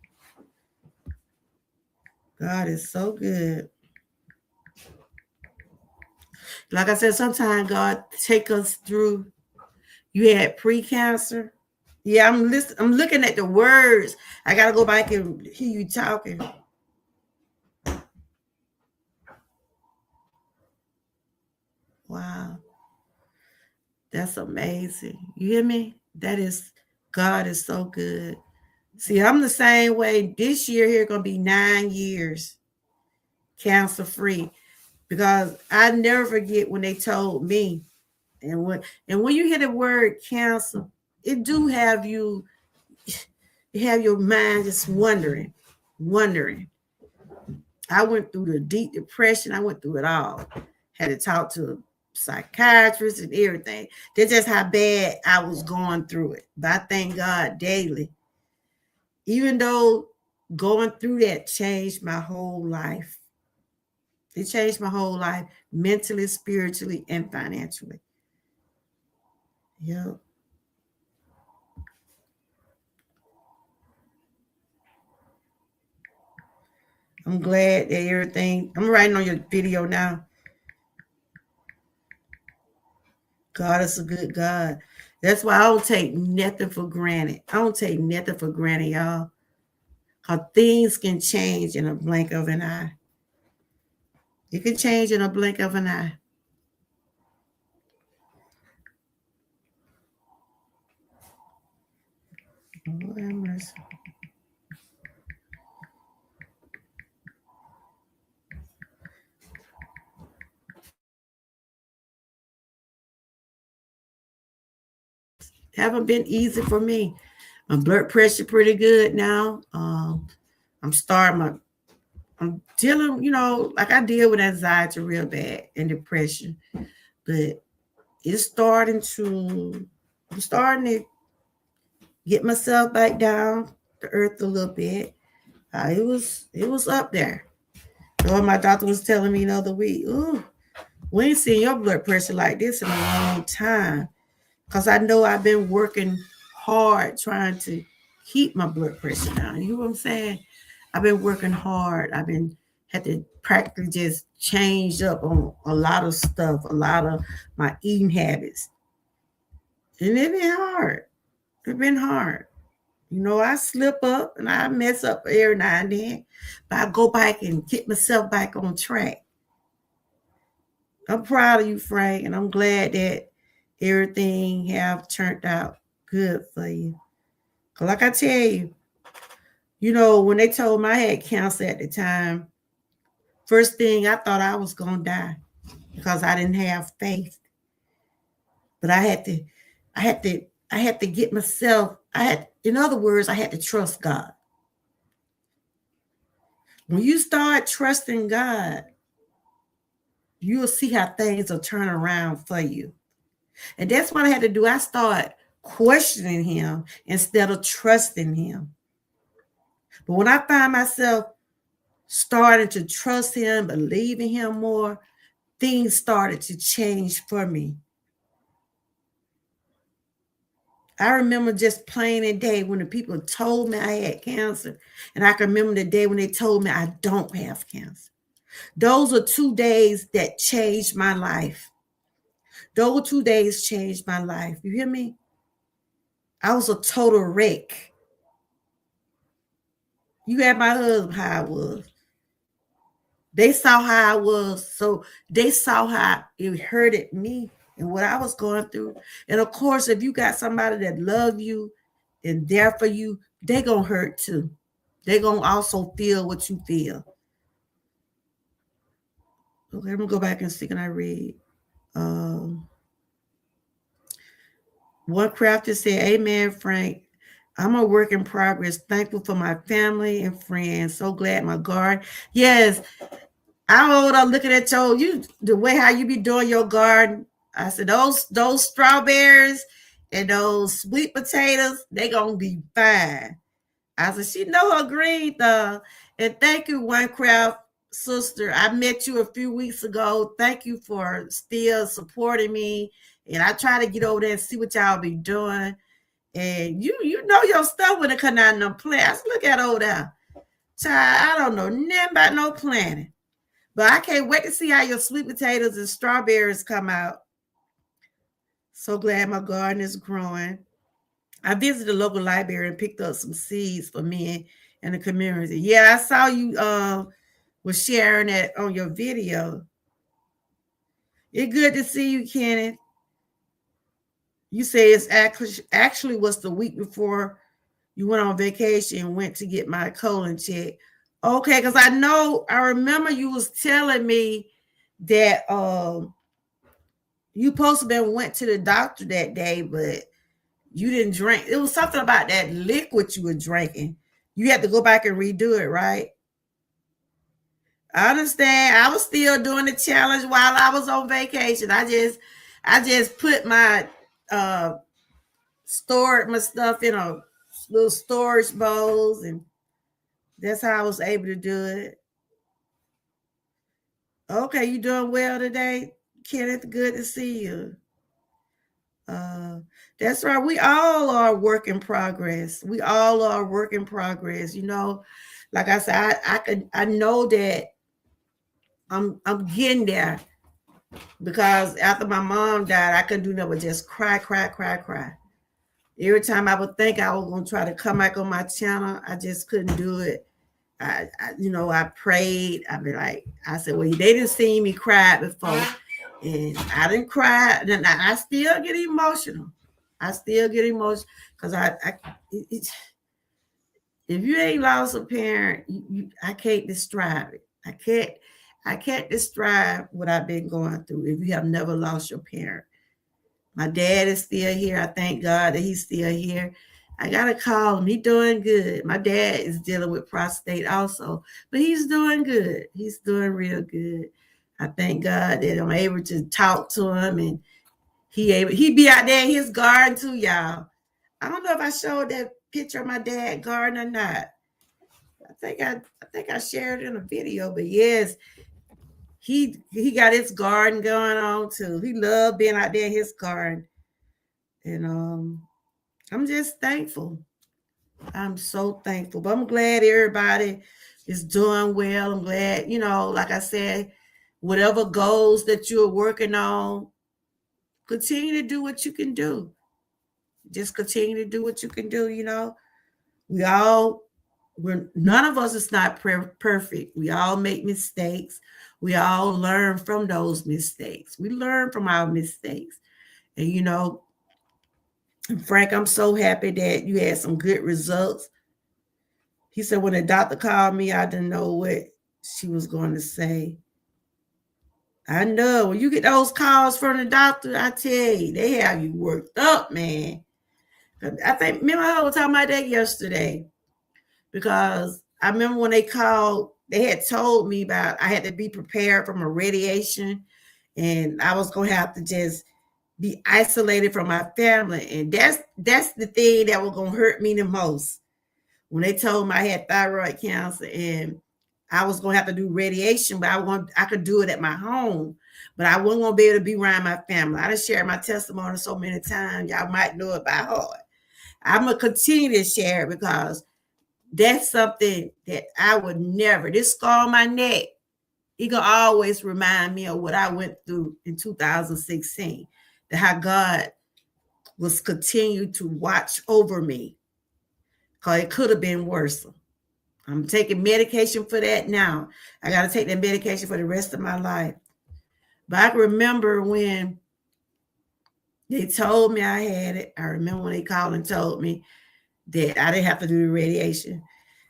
God is so good. Like I said, sometimes God take us through. You had pre-cancer. Yeah, I'm listening. I'm looking at the words. I gotta go back and hear you talking. Wow, that's amazing. You hear me? That is God is so good. See, I'm the same way. This year here gonna be 9 years cancer free because I never forget when they told me and when you hear the word cancer, it do have your mind just wondering. I went through the deep depression. I went through it all. Had to talk to a psychiatrist and everything. That's just how bad I was going through it. But I thank God daily. Even though going through that changed my whole life. It changed my whole life mentally, spiritually, and financially. Yep. I'm glad that everything. I'm writing on your video now. God is a good God. That's why I don't take nothing for granted. I don't take nothing for granted, y'all. How things can change in a blink of an eye. It can change in a blink of an eye. Oh, haven't been easy for me. My blood pressure pretty good now. I'm starting my I'm dealing, like I deal with anxiety real bad and depression, but it's I'm starting to get myself back down to earth a little bit. It was up there. My doctor was telling me the other week, ooh, we ain't seen your blood pressure like this in a long time. Because I know I've been working hard trying to keep my blood pressure down. You know what I'm saying? I've been working hard. Had to practically just change up on a lot of stuff, a lot of my eating habits. And it been hard. It's been hard. I slip up and I mess up every now and then, but I go back and get myself back on track. I'm proud of you, Frank, and I'm glad that everything have turned out good for you. Cause like I tell you, when they told me I had cancer at the time, first thing I thought I was gonna die because I didn't have faith. But I had to get myself. In other words, I had to trust God. When you start trusting God, you'll see how things will turn around for you. And that's what I had to do. I started questioning him instead of trusting him. But when I find myself starting to trust him, believe in him more, things started to change for me. I remember just plain and day when the people told me I had cancer. And I can remember the day when they told me I don't have cancer. Those are 2 days that changed my life. Those 2 days changed my life. You hear me? I was a total wreck. You had my husband how I was. They saw how I was. So they saw how it hurted me and what I was going through. And of course, if you got somebody that love you and there for you, they gonna hurt too. They gonna also feel what you feel. Okay, I'm gonna go back and see. Can I read? One crafter said, Amen, Frank. I'm a work in progress. Thankful for my family and friends. So glad my garden. Yes, I hold up looking at the way how you be doing your garden. I said those strawberries and those sweet potatoes, they gonna be fine. I said she know her green thumb. And thank you, One Craft sister. I met you a few weeks ago. Thank you for still supporting me. And I try to get over there and see what y'all be doing. And you know your stuff when it come out in them plants. Look at over there. Child, I don't know nothing about no planting. But I can't wait to see how your sweet potatoes and strawberries come out. So glad my garden is growing. I visited the local library and picked up some seeds for men in the community. Yeah, I saw you was sharing that on your video. It's good to see you, Kenneth. You say it's actually was the week before you went on vacation and went to get my colon check. Okay, because I remember you was telling me that you supposed to been went to the doctor that day, but you didn't drink. It was something about that liquid you were drinking. You had to go back and redo it, right? I understand. I was still doing the challenge while I was on vacation. I just put my stored my stuff in a little storage bowls, and that's how I was able to do it. Okay, you doing well today, Kenneth? Good to see you. That's right. We all are work in progress. We all are work in progress. Like I said, I know that I'm getting there because after my mom died, I couldn't do nothing but just cry, cry, cry, cry. Every time I would think I was gonna try to come back on my channel, I just couldn't do it. I prayed. I said, well, they didn't see me cry before, and I didn't cry. Then I still get emotional. I still get emotional because if you ain't lost a parent, I can't describe it. I can't describe what I've been going through if you have never lost your parent. My dad is still here. I thank God that he's still here. I gotta call him. He's doing good. My dad is dealing with prostate also, but he's doing good. He's doing real good. I thank God that I'm able to talk to him, and he be out there in his garden too, y'all. I don't know if I showed that picture of my dad garden or not. I think I shared it in a video, but yes, he got his garden going on too. He loved being out there in his garden, and I'm just thankful. I'm so thankful. But I'm glad everybody is doing well. I'm glad, like I said, whatever goals that you're working on, continue to do what you can do. Just continue to do what you can do. We all, none of us is not perfect. We all make mistakes. We all learn from those mistakes. We learn from our mistakes. And, Frank, I'm so happy that you had some good results. He said, when the doctor called me, I didn't know what she was going to say. I know when you get those calls from the doctor, I tell you, they have you worked up, man. I think me and my husband were talking about that yesterday, because I remember when they called, they had told me about I had to be prepared from a radiation, and I was going to have to just be isolated from my family. And that's the thing that was going to hurt me the most. When they told me I had thyroid cancer and I was going to have to do radiation, but I could do it at my home, but I wasn't going to be able to be around my family. I done shared my testimony so many times. Y'all might know it by heart. I'm going to continue to share it because that's something that I would never, this scar on my neck, it can always remind me of what I went through in 2016, that how God was continuing to watch over me, because it could have been worse. I'm taking medication for that now. I got to take that medication for the rest of my life. But I can remember when they told me I had it. I remember when they called and told me that I didn't have to do the radiation.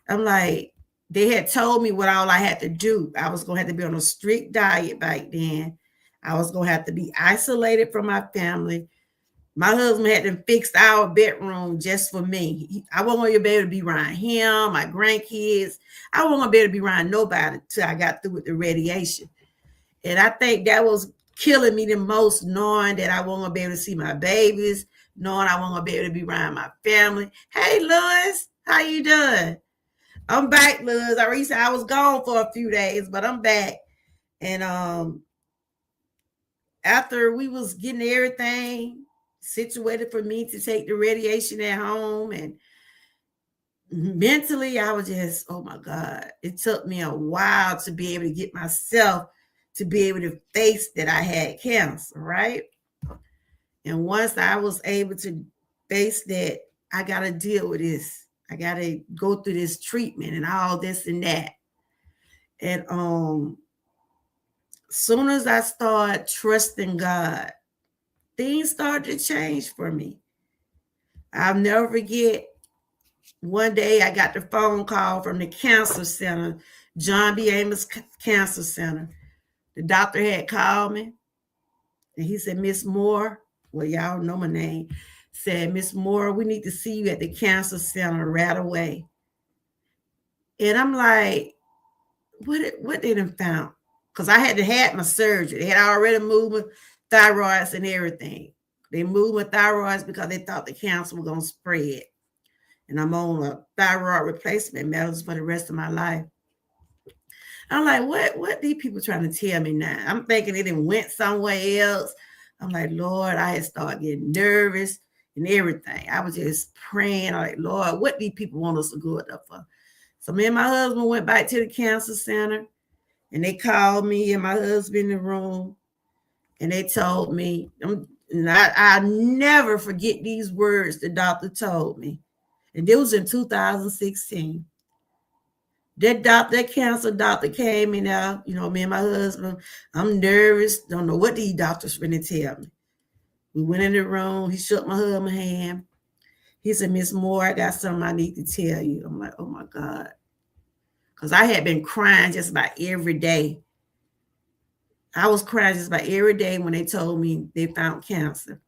I'm like, they had told me what all I had to do. I was going to have to be on a strict diet back then. I was going to have to be isolated from my family. My husband had to fix our bedroom just for me. I wasn't going to be able to be around him, my grandkids. I wasn't going to be able to be around nobody until I got through with the radiation. And I think that was killing me the most, knowing that I wasn't going to be able to see my babies, knowing I wasn't going to be able to be around my family. Hey, Louis, how you doing? I'm back, Louis. I already said I was gone for a few days, but I'm back. And after we was getting everything situated for me to take the radiation at home, and mentally I was just, oh my God, it took me a while to be able to get myself to be able to face that I had cancer, right? And once I was able to face that, I got to deal with this. I got to go through this treatment and all this and that. And soon as I started trusting God, things started to change for me. I'll never forget, one day I got the phone call from the cancer center, John B. Amos Cancer Center. The doctor had called me, and he said, Miss Moore, well, y'all know my name, said, Miss Moore, we need to see you at the cancer center right away. And I'm like, what they done found? Because I had had my surgery. They had already moved my thyroids and everything. They moved my thyroids because they thought the cancer was going to spread. And I'm on a thyroid replacement medicine for the rest of my life. I'm like, what these people trying to tell me now? I'm thinking it done went somewhere else. I'm like, Lord, I had started getting nervous and everything. I was just praying. I'm like, Lord, what these people want us to go up for? So me and my husband went back to the cancer center, and they called me and my husband in the room, and they told me, and I never forget these words the doctor told me. And it was in 2016. That cancer doctor came in there, me and my husband. I'm nervous, don't know what these doctors going to tell me. We went in the room. He shook my husband's hand. He said, Miss Moore, I got something I need to tell you. I'm like, oh my God. Because I had been crying just about every day. I was crying just about every day when they told me they found cancer.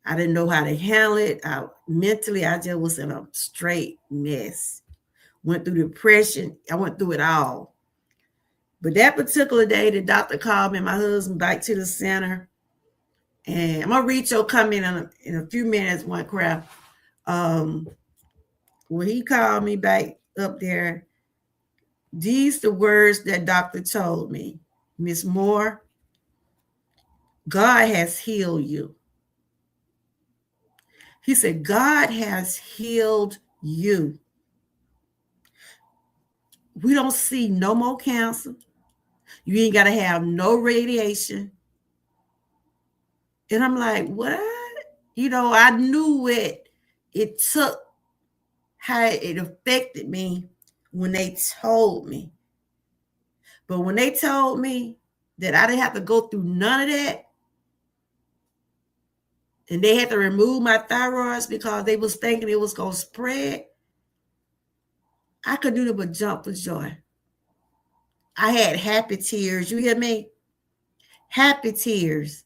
I didn't know how to handle it. Mentally, I just was in a straight mess. Went through depression. I went through it all. But that particular day, the doctor called me and my husband back to the center. And I'm going to read your comment in a few minutes, one crap. When he called me back up there, these the words that doctor told me. Miss Moore, God has healed you. He said, God has healed you. We don't see no more cancer. You ain't got to have no radiation. And I'm like, what? I knew it took, how it affected me when they told me. But when they told me that I didn't have to go through none of that, and they had to remove my thyroids because they was thinking it was going to spread, I could do it but jump for joy. I had happy tears. You hear me? Happy tears.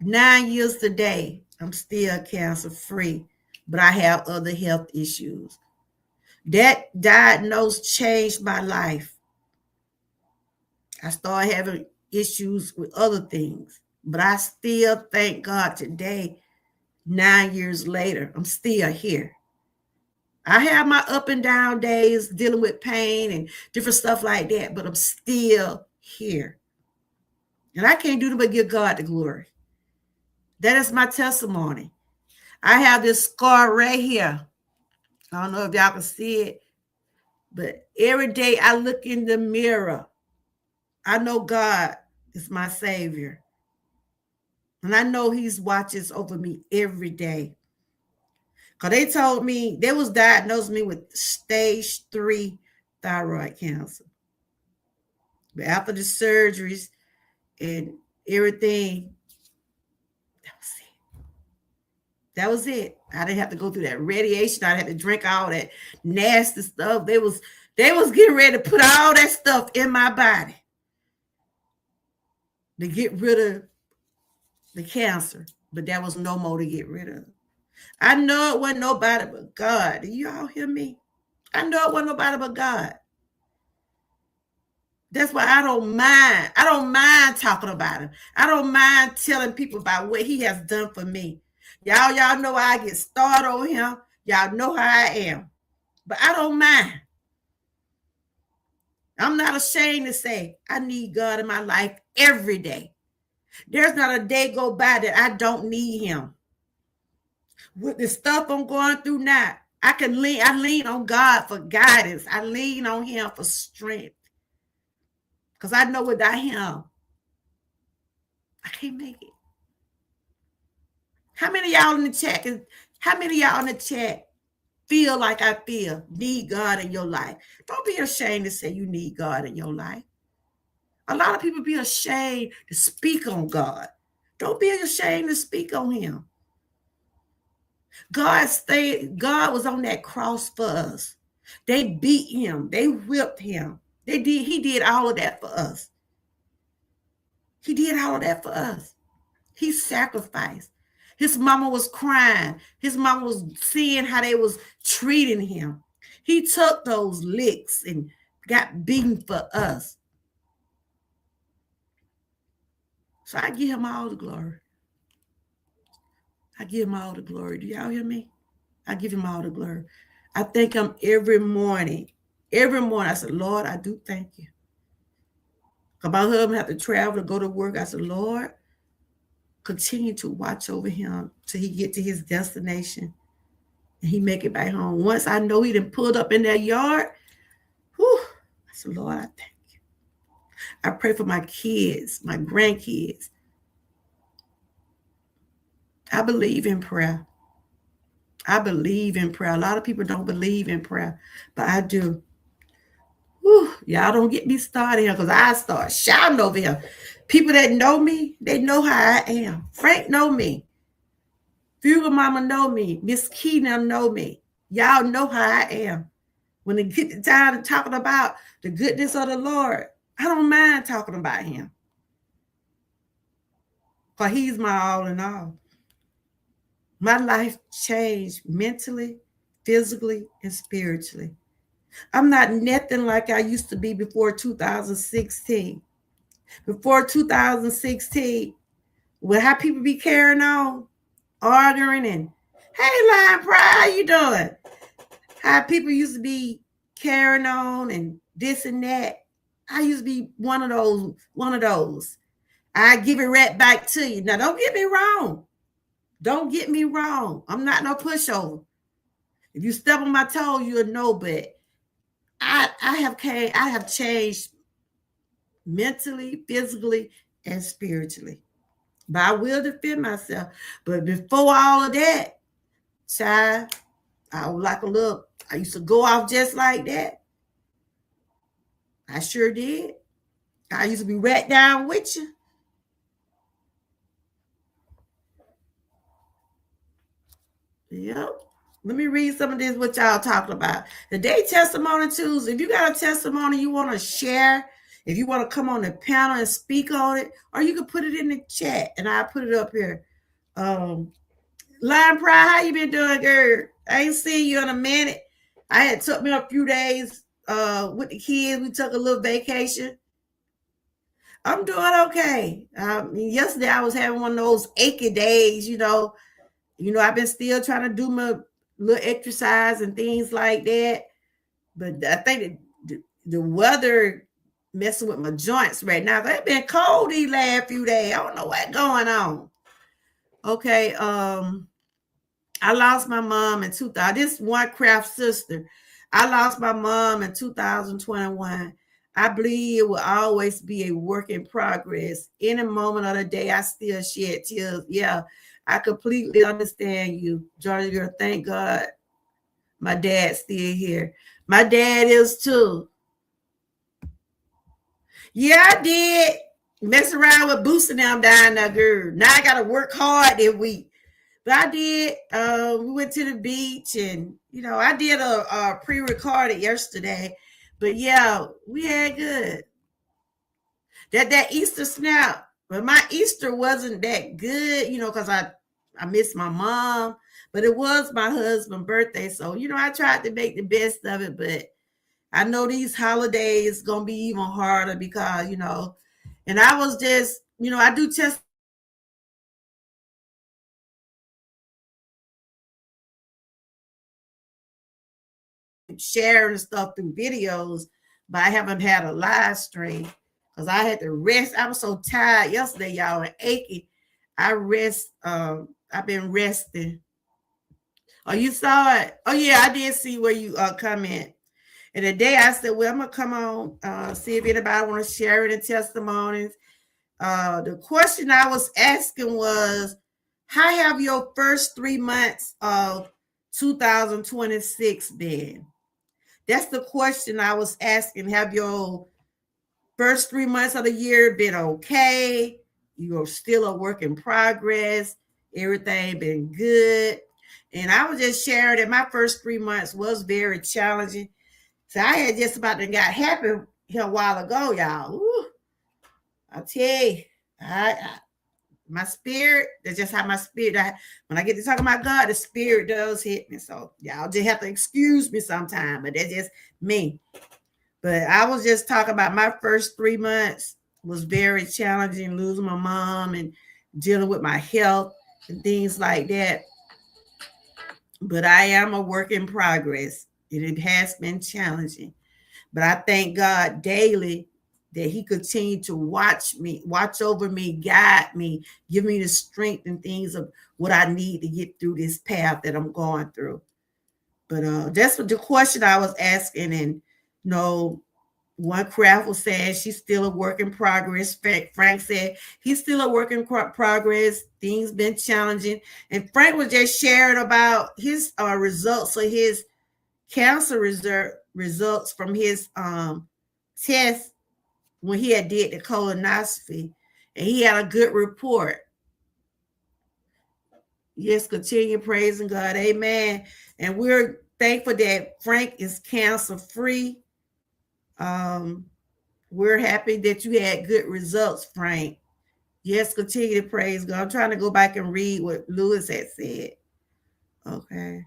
9 years today, I'm still cancer free, but I have other health issues. That diagnosis changed my life. I started having issues with other things, but I still thank God today, 9 years later, I'm still here. I have my up and down days dealing with pain and different stuff like that, but I'm still here. And I can't do nothing but give God the glory. That is my testimony. I have this scar right here. I don't know if y'all can see it, but every day I look in the mirror. I know God is my Savior. And I know He's watches over me every day. Because they told me, they was diagnosed me with stage 3 thyroid cancer. But after the surgeries and everything, that was it. I didn't have to go through that radiation. I didn't have to drink all that nasty stuff. They was getting ready to put all that stuff in my body to get rid of the cancer. But there was no more to get rid of. I know it wasn't nobody but God. Do you all hear me? I know it wasn't nobody but God. That's why I don't mind. I don't mind talking about Him. I don't mind telling people about what He has done for me. Y'all know how I get started on Him. Y'all know how I am. But I don't mind. I'm not ashamed to say I need God in my life every day. There's not a day go by that I don't need Him. With the stuff I'm going through now, I lean on God for guidance. I lean on Him for strength. Because I know without Him, I can't make it. How many of y'all in the chat feel like I feel, need God in your life? Don't be ashamed to say you need God in your life. A lot of people be ashamed to speak on God. Don't be ashamed to speak on Him. God was on that cross for us. They beat Him. They whipped Him. He did all of that for us. He did all of that for us. He sacrificed. His mama was crying. His mama was seeing how they was treating Him. He took those licks and got beaten for us. So I give Him all the glory. I give Him all the glory. Do y'all hear me? I give Him all the glory. I thank Him every morning. Every morning I said, Lord, I do thank You. Because my husband had to travel to go to work. I said, Lord, continue to watch over him till he get to his destination and he make it back home. Once I know he done pulled up in that yard, whew, I said, Lord, I thank You. I pray for my kids, my grandkids. I believe in prayer. I believe in prayer. A lot of people don't believe in prayer, but I do. Whew, y'all don't get me started here because I start shouting over here. People that know me, they know how I am. Frank know me. Fugal Mama know me. Miss Keenan know me. Y'all know how I am. When they get the time of talking about the goodness of the Lord, I don't mind talking about Him. Because He's my all in all. My life changed mentally, physically, and spiritually. I'm not nothing like I used to be before 2016. Before 2016, with how people be carrying on, arguing, and hey, Lion Pride, how you doing? How people used to be carrying on and this and that. I used to be one of those. One of those. I give it right back to you. Now, don't get me wrong. Don't get me wrong. I'm not no pushover. If you step on my toe, you'll know. But I have changed mentally, physically, and spiritually. But I will defend myself. But before all of that, child, I was like a little. I used to go off just like that. I sure did. I used to be right down with you. Yep. Let me read some of this what y'all talking about. The day testimony Tuesday. If you got a testimony you want to share, if you want to come on the panel and speak on it, or you can put it in the chat and I'll put it up here. Lion Pride, how you been doing, girl? I ain't seen you in a minute. I had took me a few days with the kids. We took a little vacation. I'm doing okay. Yesterday I was having one of those achy days, I've been still trying to do my little exercise and things like that. But I think the weather messing with my joints right now. It's been cold these last few days. I don't know what's going on. Okay, I lost my mom in 2000. This one craft sister. I lost my mom in 2021. I believe it will always be a work in progress. Any moment of the day, I still shed tears. Yeah, I completely understand you, Johnny girl. Thank God my dad's still here. My dad is too. Yeah, I did. Mess around with boosting them down there, girl. Now I gotta work hard this week. But I did. We went to the beach, and I did a pre-recorded yesterday. But yeah, we had good. That Easter snap, but my Easter wasn't that good, because I missed my mom, but it was my husband's birthday, so I tried to make the best of it. But I know these holidays gonna be even harder because and I was just I do test sharing stuff through videos, but I haven't had a live stream because I had to rest. I was so tired yesterday, y'all, and achy. I rest. I've been resting. Oh, you saw it? Oh yeah, I did see where you comment. And the day I said, well, I'm gonna come on, see if anybody want to share any testimonies. The question I was asking was, how have your first 3 months of 2026 been? That's the question I was asking. Have your first 3 months of the year been okay? You're still a work in progress. Everything been good. And I was just sharing that my first 3 months was very challenging. So I had just about to got happy here a while ago, y'all. Ooh, I tell you, my spirit, that's just how my spirit, when I get to talking about God, the spirit does hit me. So y'all just have to excuse me sometime, but that's just me. But I was just talking about my first 3 months was very challenging, losing my mom and dealing with my health and things like that. But I am a work in progress, and it has been challenging. But I thank God daily that He continued to watch over me, guide me, give me the strength and things of what I need to get through this path that I'm going through. But that's what the question I was asking. And one craft was saying she's still a work in progress. Frank said he's still a work in progress. Things been challenging. And Frank was just sharing about his results of his cancer results from his test when he had did the colonoscopy, and he had a good report. Yes, continue praising God. Amen. And we're thankful that Frank is cancer free. We're happy that you had good results, Frank. Yes, continue to praise God. I'm trying to go back and read what Lewis had said. Okay.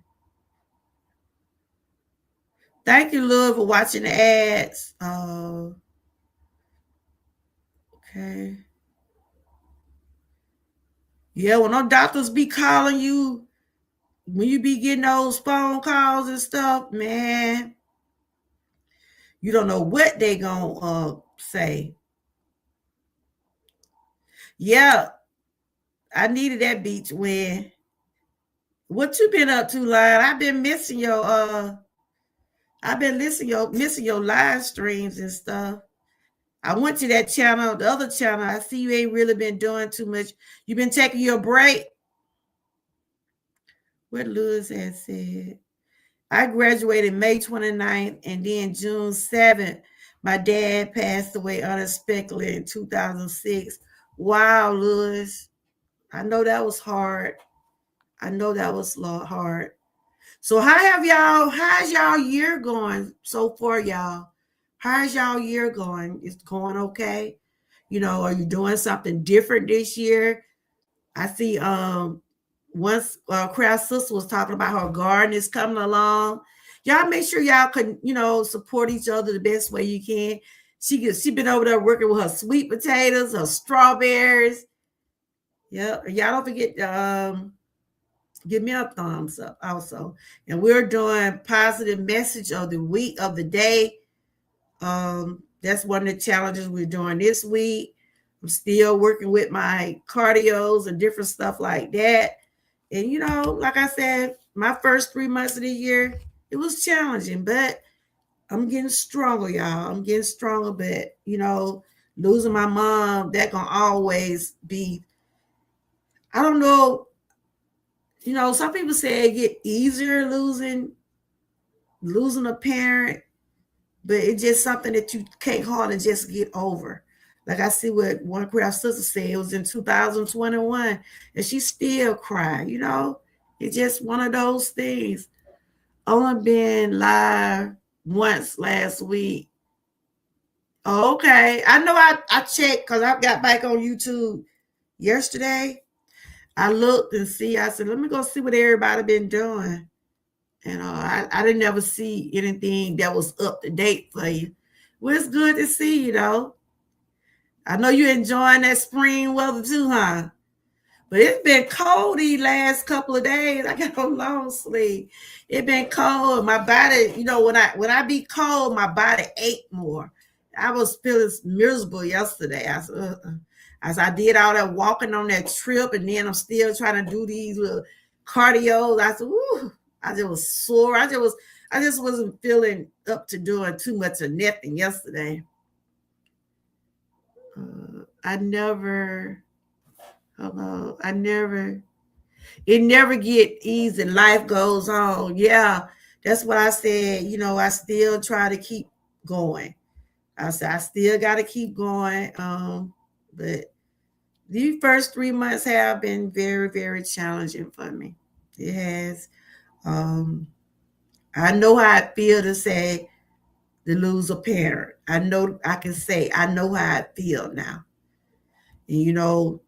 Thank you, Lord, for watching the ads. Okay. Yeah, when no doctors be calling you, when you be getting those phone calls and stuff, man, you don't know what they gonna say. Yeah, I needed that beach win. What you been up to, Lion? I've been missing your I've been missing your live streams and stuff. I went to that channel, the other channel. I see you ain't really been doing too much. You been taking your break. What Lewis has said. I graduated May 29th, and then June 7th, my dad passed away unexpectedly in 2006. Wow, Lewis. I know that was hard. I know that was hard. So how's y'all year going so far, y'all? How's y'all year going? It's going okay? You know, are you doing something different this year? I see once Craft Sister was talking about her garden is coming along. Y'all make sure y'all can, you know, support each other the best way you can. She been over there working with her sweet potatoes, her strawberries. Yep. Y'all don't forget give me a thumbs up also. And we're doing positive message of the week of the day. That's one of the challenges we're doing this week. I'm still working with my cardios and different stuff like that. And you know, like I said, my first 3 months of the year, it was challenging, but I'm getting stronger, y'all. I'm getting stronger, but you know, losing my mom, that gonna always be. I don't know. You know, some people say it get easier losing a parent, but it's just something that you can't hardly just get over. Like I see what one craft sister said, it was in 2021, and she still crying. You know, it's just one of those things. Only been live once last week. Oh, okay. I know I checked because I got back on YouTube yesterday. I looked and see, I said, let me go see what everybody been doing. And I didn't ever see anything that was up to date for you. Well, it's good to see you though. I know you're enjoying that spring weather too, huh? But it's been cold these last couple of days. I got on long sleeve. It been cold. My body, you know, when I be cold, my body ache more. I was feeling miserable yesterday. As I did all that walking on that trip, and then I'm still trying to do these little cardio. I said, "Ooh," I just was sore. I just wasn't feeling up to doing too much of nothing yesterday. I never, hello, I never it never get easy. Life goes on. Yeah, that's what I said. You know, I still try to keep going. I said I still got to keep going. But these first 3 months have been very, very challenging for me. It has. Um, I know how I feel to say to lose a parent. I know I can say I know how I feel now. And you know,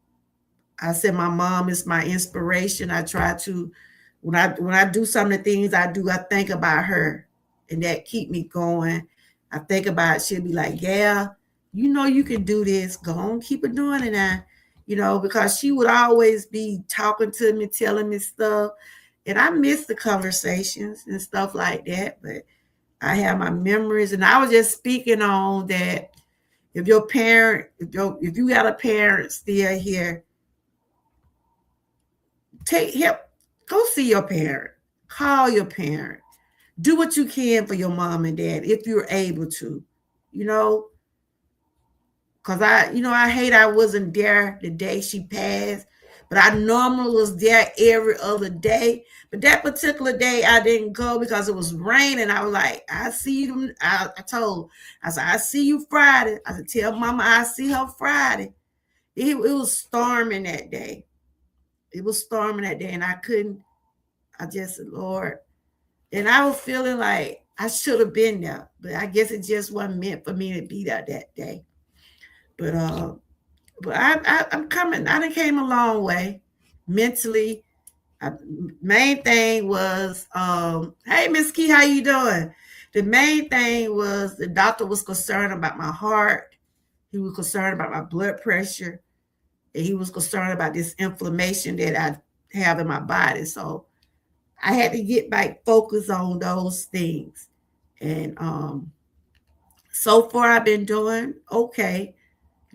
I said my mom is my inspiration. I try to when I do some of the things I do, I think about her and that keep me going. I think about she'll be like, yeah, you know you can do this. Go on, keep it doing it now. You know, because she would always be talking to me, telling me stuff. And I miss the conversations and stuff like that. But I have my memories. And I was just speaking on that if your parent, if you got a parent still here, take him, go see your parent, call your parent, do what you can for your mom and dad if you're able to, you know, because I hate I wasn't there the day she passed, but I normally was there every other day. But that particular day I didn't go because it was raining. I was like, I see you. I said, I see you Friday. I said, tell mama I see her Friday. It was storming that day. It was storming that day, and I couldn't. I just said, Lord. And I was feeling like I should have been there, but I guess it just wasn't meant for me to be there that day. But I'm coming. I done came a long way mentally, Main thing was, hey, Miss Key, how you doing? The main thing was the doctor was concerned about my heart. He was concerned about my blood pressure. And he was concerned about this inflammation that I have in my body. So I had to get back focused on those things. And so far I've been doing okay.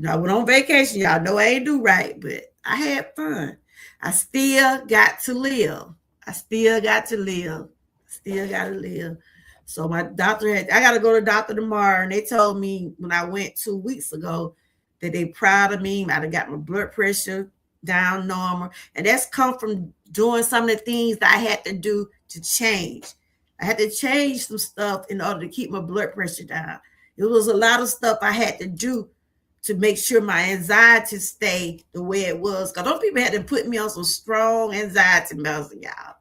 I went on vacation. Y'all know I ain't do right, but I had fun. I still got to live. I still got to live. Still got to live. So my doctor I got to go to the doctor tomorrow. And they told me when I went 2 weeks ago that they proud of me. I got my blood pressure down normal. And that's come from doing some of the things that I had to do to change. I had to change some stuff in order to keep my blood pressure down. It was a lot of stuff I had to do to make sure my anxiety stay the way it was. Because those people had to put me on some strong anxiety medicine, y'all.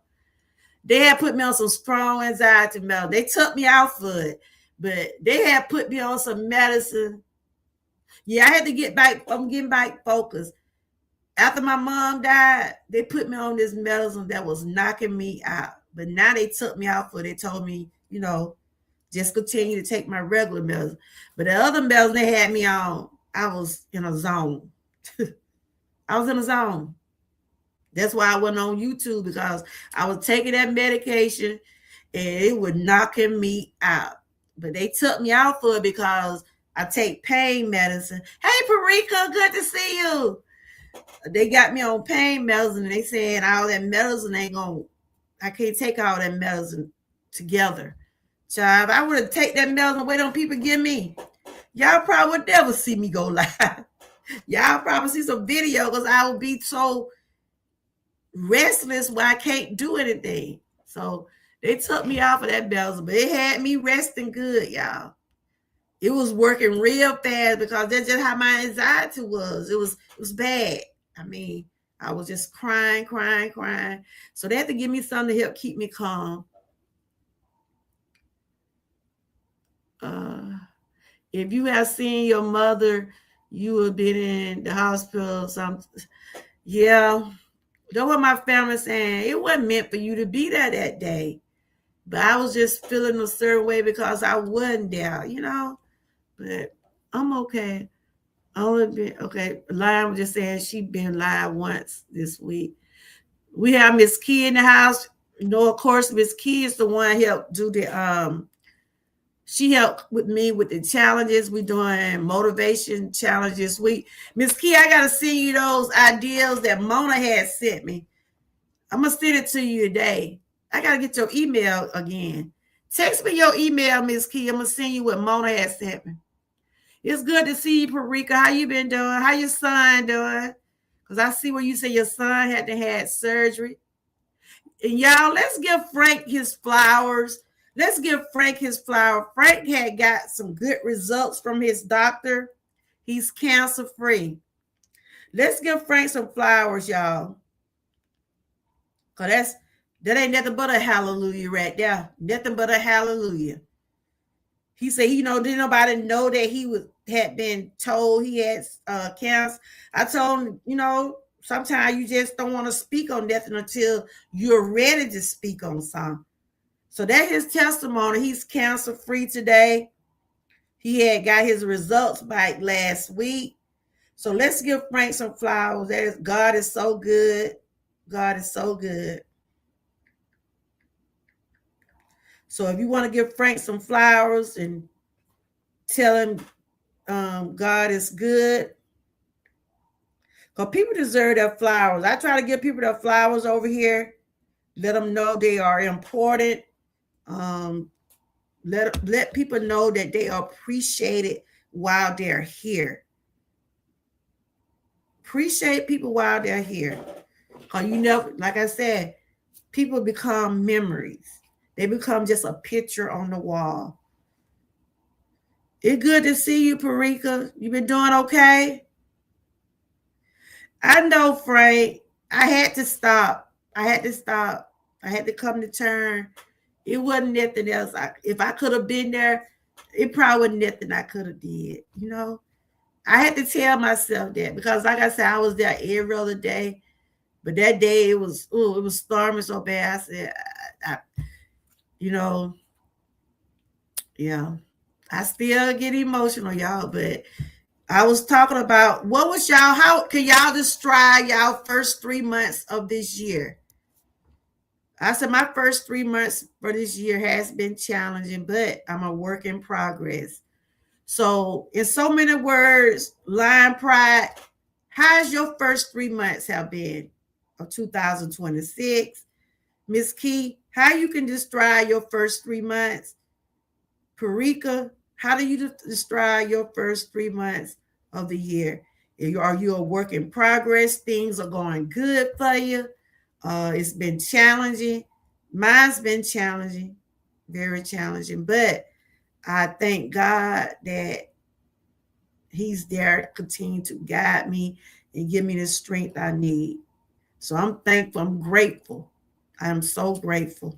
They had put me on some strong anxiety medicine. They took me out for it, but they had put me on some medicine. Yeah, I had to get back. I'm getting back focused. After my mom died, they put me on this medicine that was knocking me out. But now they took me out for it. They told me, just continue to take my regular medicine. But the other medicine they had me on, I was in a zone. I was in a zone. That's why I went on YouTube, because I was taking that medication and it was knocking me out. But they took me out for it because I take pain medicine. Hey, Parika, good to see you. They got me on pain medicine and they saying all that medicine I can't take all that medicine together. Child, if I would have take that medicine away, don't people give me, y'all probably would never see me go live. Y'all probably see some video because I would be so restless where I can't do anything. So they took me off of that medicine, but it had me resting good, y'all. It was working real fast because that's just how my anxiety was. It was bad. I mean, I was just crying. So they had to give me something to help keep me calm. If you have seen your mother, you have been in the hospital. Yeah. That's what my family saying. It wasn't meant for you to be there that day. But I was just feeling a certain way because I wasn't there, But I'm okay. I only been okay. Lion was just saying she been live once this week. We have Miss Key in the house. Of course, Miss Key is the one helped do the she helped with me with the challenges. We doing motivation challenges. Miss Key, I gotta send you those ideas that Mona had sent me. I'm gonna send it to you today. I gotta get your email again. Text me your email, Miss Key. I'm gonna send you what Mona had sent me. It's good to see you, Parika. How you been doing? How your son doing? Because I see where you say your son had to have surgery. And y'all, let's give Frank his flowers. Let's give Frank his flower. Frank had got some good results from his doctor. He's cancer free. Let's give Frank some flowers, y'all. Because that ain't nothing but a hallelujah right there. Nothing but a hallelujah. He said, didn't nobody know that he had been told he had cancer. I told him, sometimes you just don't want to speak on nothing until you're ready to speak on something. So that's his testimony. He's cancer free today. He had got his results back last week. So let's give Frank some flowers. God is so good. God is so good. So if you want to give Frank some flowers and tell him God is good, because people deserve their flowers. I try to give people their flowers over here. Let them know they are important. Let people know that they are appreciated while they're here. Appreciate people while they're here. Because like I said, people become memories. They become just a picture on the wall. It's good to see you, Parika. You been doing okay? I know, Frank. I had to stop. I had to come to terms. It wasn't nothing else. If I could have been there, it probably wasn't nothing I could have did. I had to tell myself that because, like I said, I was there every other day. But that day it was storming so bad. I said, you know, yeah, I still get emotional, y'all. But I was talking about what was y'all. How can y'all describe y'all first 3 months of this year? I said my first 3 months for this year has been challenging, but I'm a work in progress. So, in so many words, Lion Pride, how's your first 3 months have been of 2026? Miss Key, how you can describe your first 3 months? Parika, how do you describe your first 3 months of the year? Are you a work in progress? Things are going good for you? It's been challenging. Mine's been challenging, very challenging, but I thank God that He's there to continue to guide me and give me the strength I need. So I'm thankful. I'm grateful. I am so grateful.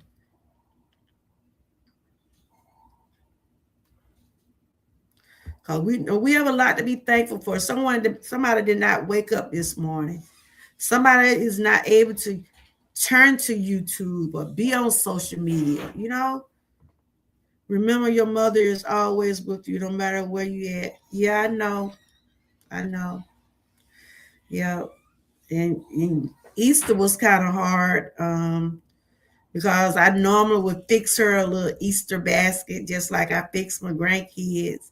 Because we have a lot to be thankful for. Somebody did not wake up this morning. Somebody is not able to turn to YouTube or be on social media. Remember your mother is always with you no matter where you at. Yeah, I know. I know. Yeah. And Easter was kind of hard because I normally would fix her a little Easter basket just like I fix my grandkids.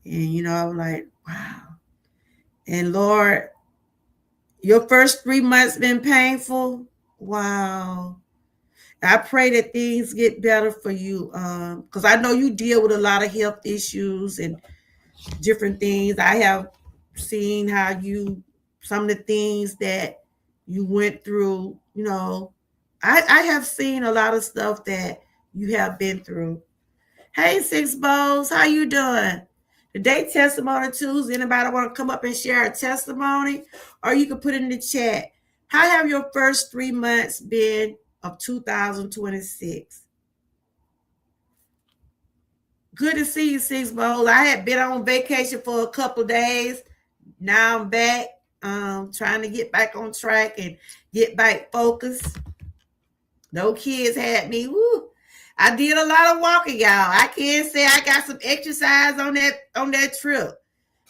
And, I'm like, wow. And Lord, your first 3 months been painful. Wow. I pray that things get better for you because I know you deal with a lot of health issues and different things. I have seen how some of the things that you went through, I have seen a lot of stuff that you have been through. Hey, Six Bows, how you doing? Today, Testimony Tuesday. Anybody want to come up and share a testimony? Or you can put it in the chat. How have your first 3 months been of 2026? Good to see you, Six Bows. I had been on vacation for a couple days. Now I'm back, trying to get back on track and get back focused. No kids had me. Woo. I did a lot of walking, y'all. I can't say I got some exercise on that trip.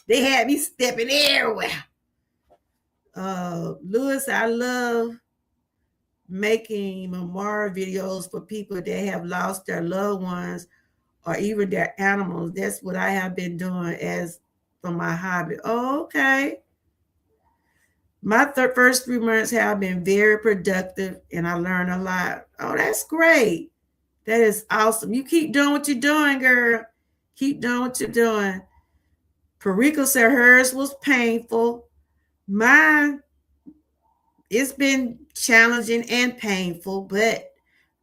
They had me stepping everywhere. Lewis, I love making memorial videos for people that have lost their loved ones or even their animals. That's what I have been doing as for my hobby. Oh, okay. My first 3 months have been very productive and I learned a lot. Oh, that's great. That is awesome. You keep doing what you're doing, girl. Keep doing what you're doing. Parika said hers was painful. Mine, it's been challenging and painful, but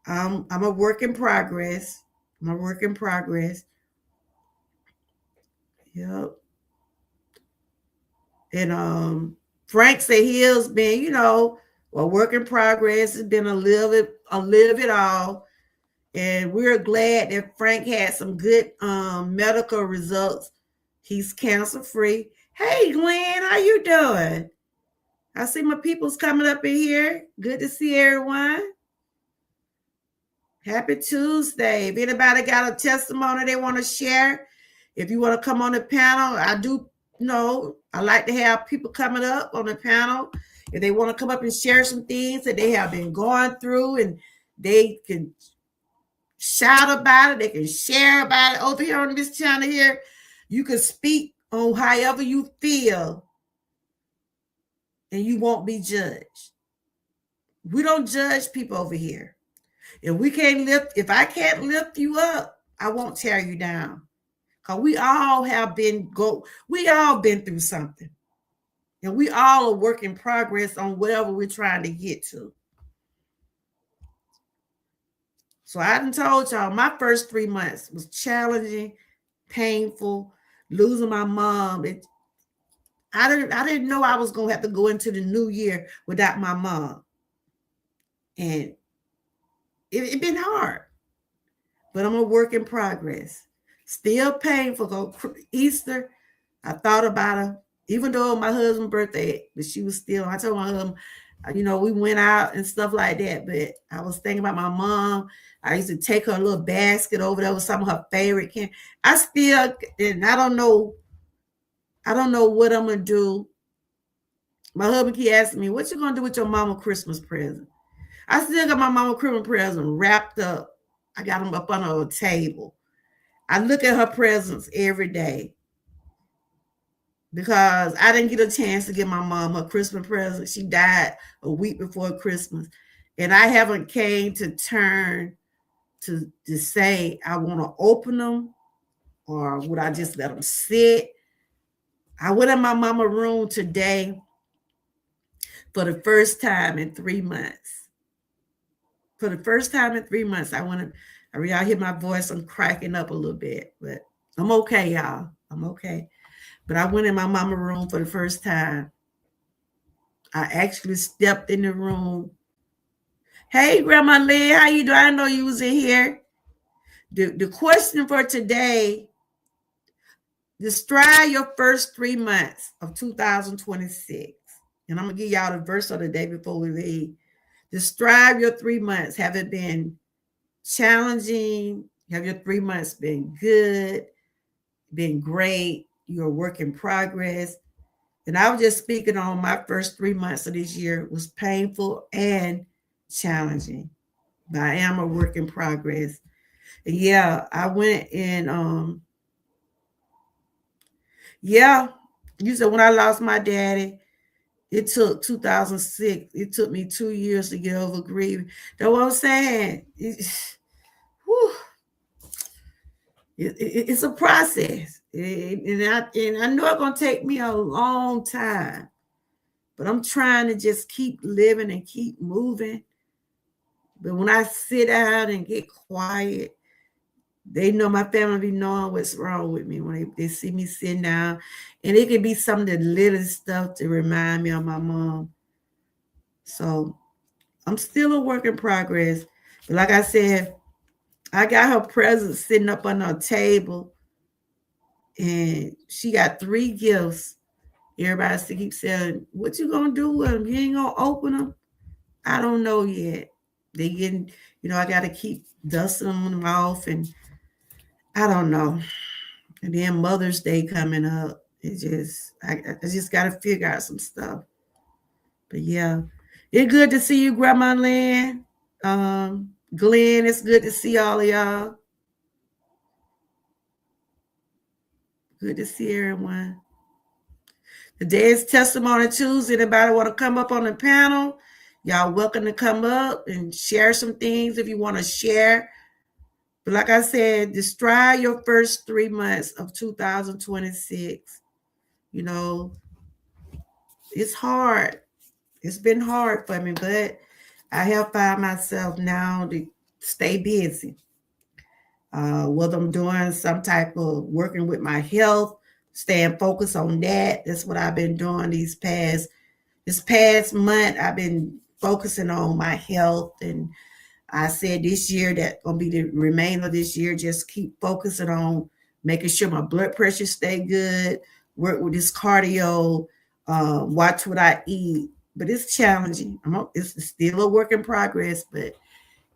I'm a work in progress. I'm a work in progress. Yep. And Frank said his been, a work in progress. It's been a live it all. And we're glad that Frank had some good medical results. He's cancer free. Hey, Glenn, how you doing? I see my people's coming up in here. Good to see everyone. Happy Tuesday. If anybody got a testimony they want to share, if you want to come on the panel, I do know I like to have people coming up on the panel. If they want to come up and share some things that they have been going through and they can shout about it, they can share about it over here on this channel here. You can speak on however you feel and you won't be judged. We don't judge people over here. If I can't lift you up, I won't tear you down. Because we all been through something. And we all are work in progress on whatever we're trying to get to. So I done told y'all my first 3 months was challenging, painful, losing my mom. I didn't know I was gonna have to go into the new year without my mom. And it been hard. But I'm a work in progress. Still painful. Easter, I thought about her. Even though my husband's birthday, but she was still, I told my husband, We went out and stuff like that. But I was thinking about my mom. I used to take her a little basket over there with some of her favorite candy. And I don't know what I'm gonna do. My husband keep asking me, "What you gonna do with your mama Christmas present?" I still got my mama Christmas present wrapped up. I got them up on a table. I look at her presents every day because I didn't get a chance to give my mom her Christmas present. She died a week before Christmas, and I haven't came to turn to say I want to open them or would I just let them sit. I went in my mama room today for the first time in 3 months. For the first time in 3 months, y'all hear my voice. I'm cracking up a little bit, but I'm okay, y'all. I'm okay. But I went in my mama room for the first time. I actually stepped in the room. Hey, Grandma Lynn, how you doing? I know you was in here. The question for today: describe your first 3 months of 2026. And I'm gonna give y'all the verse of the day before we leave. Describe your 3 months. Have it been challenging? Have your 3 months been good? Been great? You're a work in progress? And I was just speaking on my first 3 months of this year was painful and challenging. But I am a work in progress. And yeah, I went and you said when I lost my daddy, it took 2006. It took me 2 years to get over grief. That's what I'm saying. It's a process. And I know it's going to take me a long time. But I'm trying to just keep living and keep moving. But when I sit down and get quiet, they know my family be knowing what's wrong with me when they see me sitting down. And it can be some of the little stuff to remind me of my mom. So I'm still a work in progress. But like I said, I got her present sitting up on her table. And she got 3 gifts. Everybody keeps saying, "What you gonna do with them? You ain't gonna open them?" I don't know yet. They getting, I gotta keep dusting them off, and I don't know. And then Mother's Day coming up. I just gotta figure out some stuff. But yeah, it's good to see you, Grandma Lynn. Glenn, it's good to see all of y'all. Good to see everyone. Today is Testimony Tuesday. Anybody want to come up on the panel? Y'all welcome to come up and share some things if you want to share. But like I said, describe your first 3 months of 2026. It's hard. It's been hard for me, but I have found myself now to stay busy. Whether I'm doing some type of working with my health, staying focused on that. That's what I've been doing this past month. I've been focusing on my health, and I said this year that gonna be the remainder of this year. Just keep focusing on making sure my blood pressure stay good. Work with this cardio. Watch what I eat. But it's challenging. It's still a work in progress. But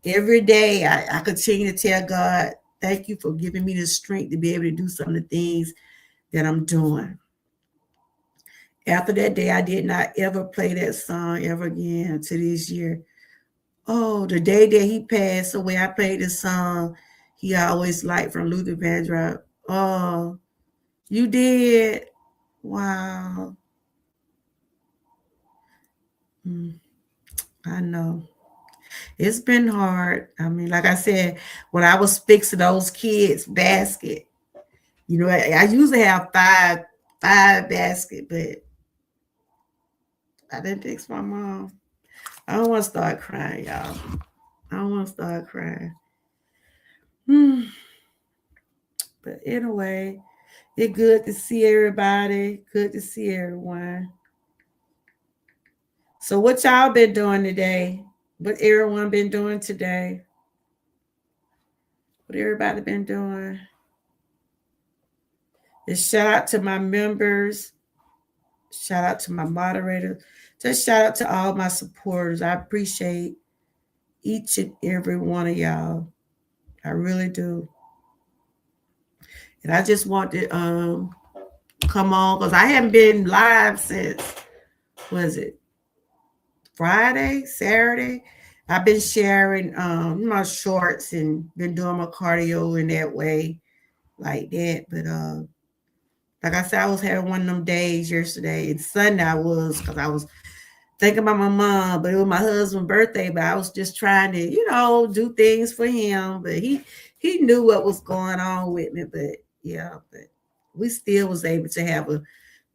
every day I continue to tell God, thank you for giving me the strength to be able to do some of the things that I'm doing. After that day, I did not ever play that song ever again until this year. Oh, the day that he passed away, I played the song he always liked from Luther Vandross. Oh, you did? Wow. I know. It's been hard. I mean, like I said, when I was fixing those kids' basket, I usually have five basket, but I didn't fix my mom. I don't want to start crying, y'all. I don't want to start crying. But anyway, it's good to see everybody. Good to see everyone. So what y'all been doing today? What everyone been doing today? What everybody been doing? And shout out to my members. Shout out to my moderator. Just shout out to all my supporters. I appreciate each and every one of y'all. I really do. And I just want to come on because I haven't been live since, was it Friday, Saturday? I've been sharing my shorts and been doing my cardio in that way, like that. But like I said, I was having one of them days yesterday and Sunday I was because I was thinking about my mom, but it was my husband's birthday. But I was just trying to, do things for him. But he knew what was going on with me. But yeah, but we still was able to have a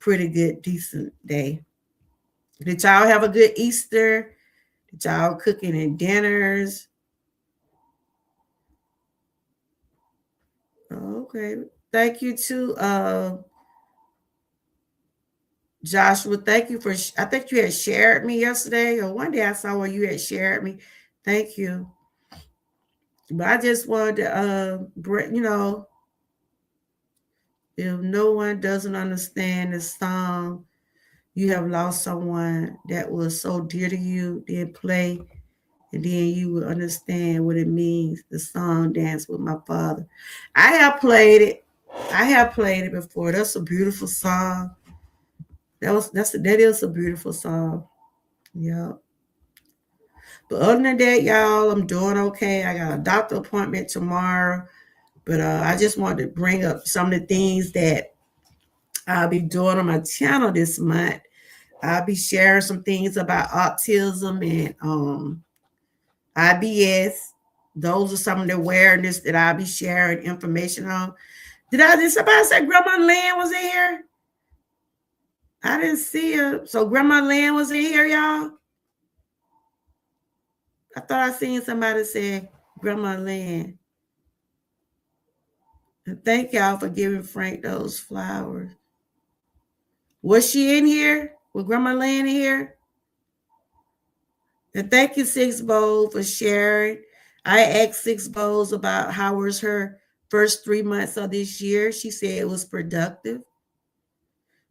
pretty good, decent day. Did y'all have a good Easter? Did y'all cooking and dinners? Okay. Thank you to Joshua. Thank you for I think you had shared me yesterday or one day I saw where you had shared me. Thank you. But I just wanted to if no one doesn't understand the song, you have lost someone that was so dear to you, then play, and then you will understand what it means. The song Dance with My Father. I have played it. I have played it before. That's a beautiful song. That is a beautiful song. Yeah. But other than that, y'all, I'm doing okay. I got a doctor appointment tomorrow. But I just wanted to bring up some of the things that I'll be doing on my channel this month. I'll be sharing some things about autism and IBS. Those are some of the awareness that I'll be sharing information on. Did somebody say Grandma Lynn was in here? I didn't see her. So Grandma Lynn was in here, y'all? I thought I seen somebody say Grandma Lynn. And thank y'all for giving Frank those flowers. Was she in here? Was Grandma Lynn in here? And thank you, Six Bowl, for sharing. I asked Six Bowls about how was her first 3 months of this year. She said it was productive.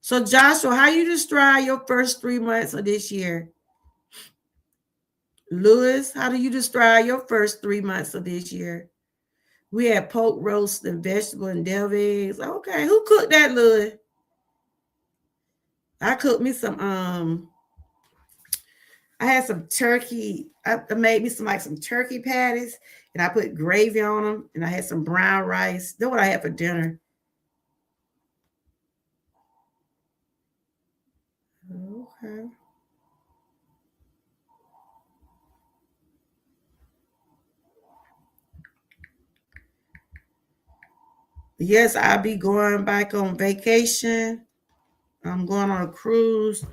So Joshua, how you describe your first 3 months of this year? Lewis, how do you describe your first 3 months of this year? We had pork roast and vegetable and deviled eggs. Okay, who cooked that, Lewis? I cooked me some I had some turkey. I made me some turkey patties, and I put gravy on them, and I had some brown rice. That's what I had for dinner. Okay. Yes, I'll be going back on vacation. I'm going on a cruise.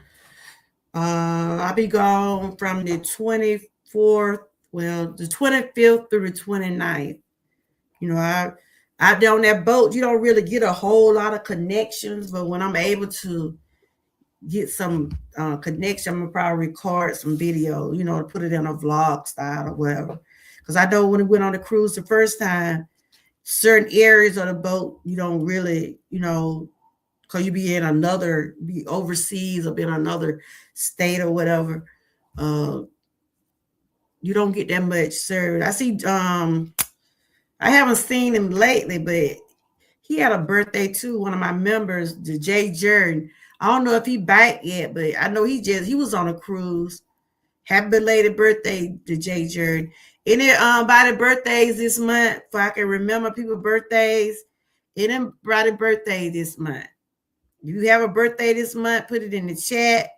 I'll be gone from the 24th, well, the 25th through the 29th. You know, I on that boat, you don't really get a whole lot of connections, but when I'm able to get some connection, I'm gonna probably record some video, to put it in a vlog style or whatever. Because I know when we went on the cruise the first time, certain areas of the boat you don't really, because you be overseas or be in another state or whatever. Uh, you don't get that much served. I see. I haven't seen him lately, but he had a birthday too. One of my members, the Jay Jordan. I don't know if he back yet, but I know he was on a cruise. Happy belated birthday to Jay Jordan. Any by the birthdays this month, if I can remember people's birthdays, anybody birthday this month. If you have a birthday this month, put it in the chat.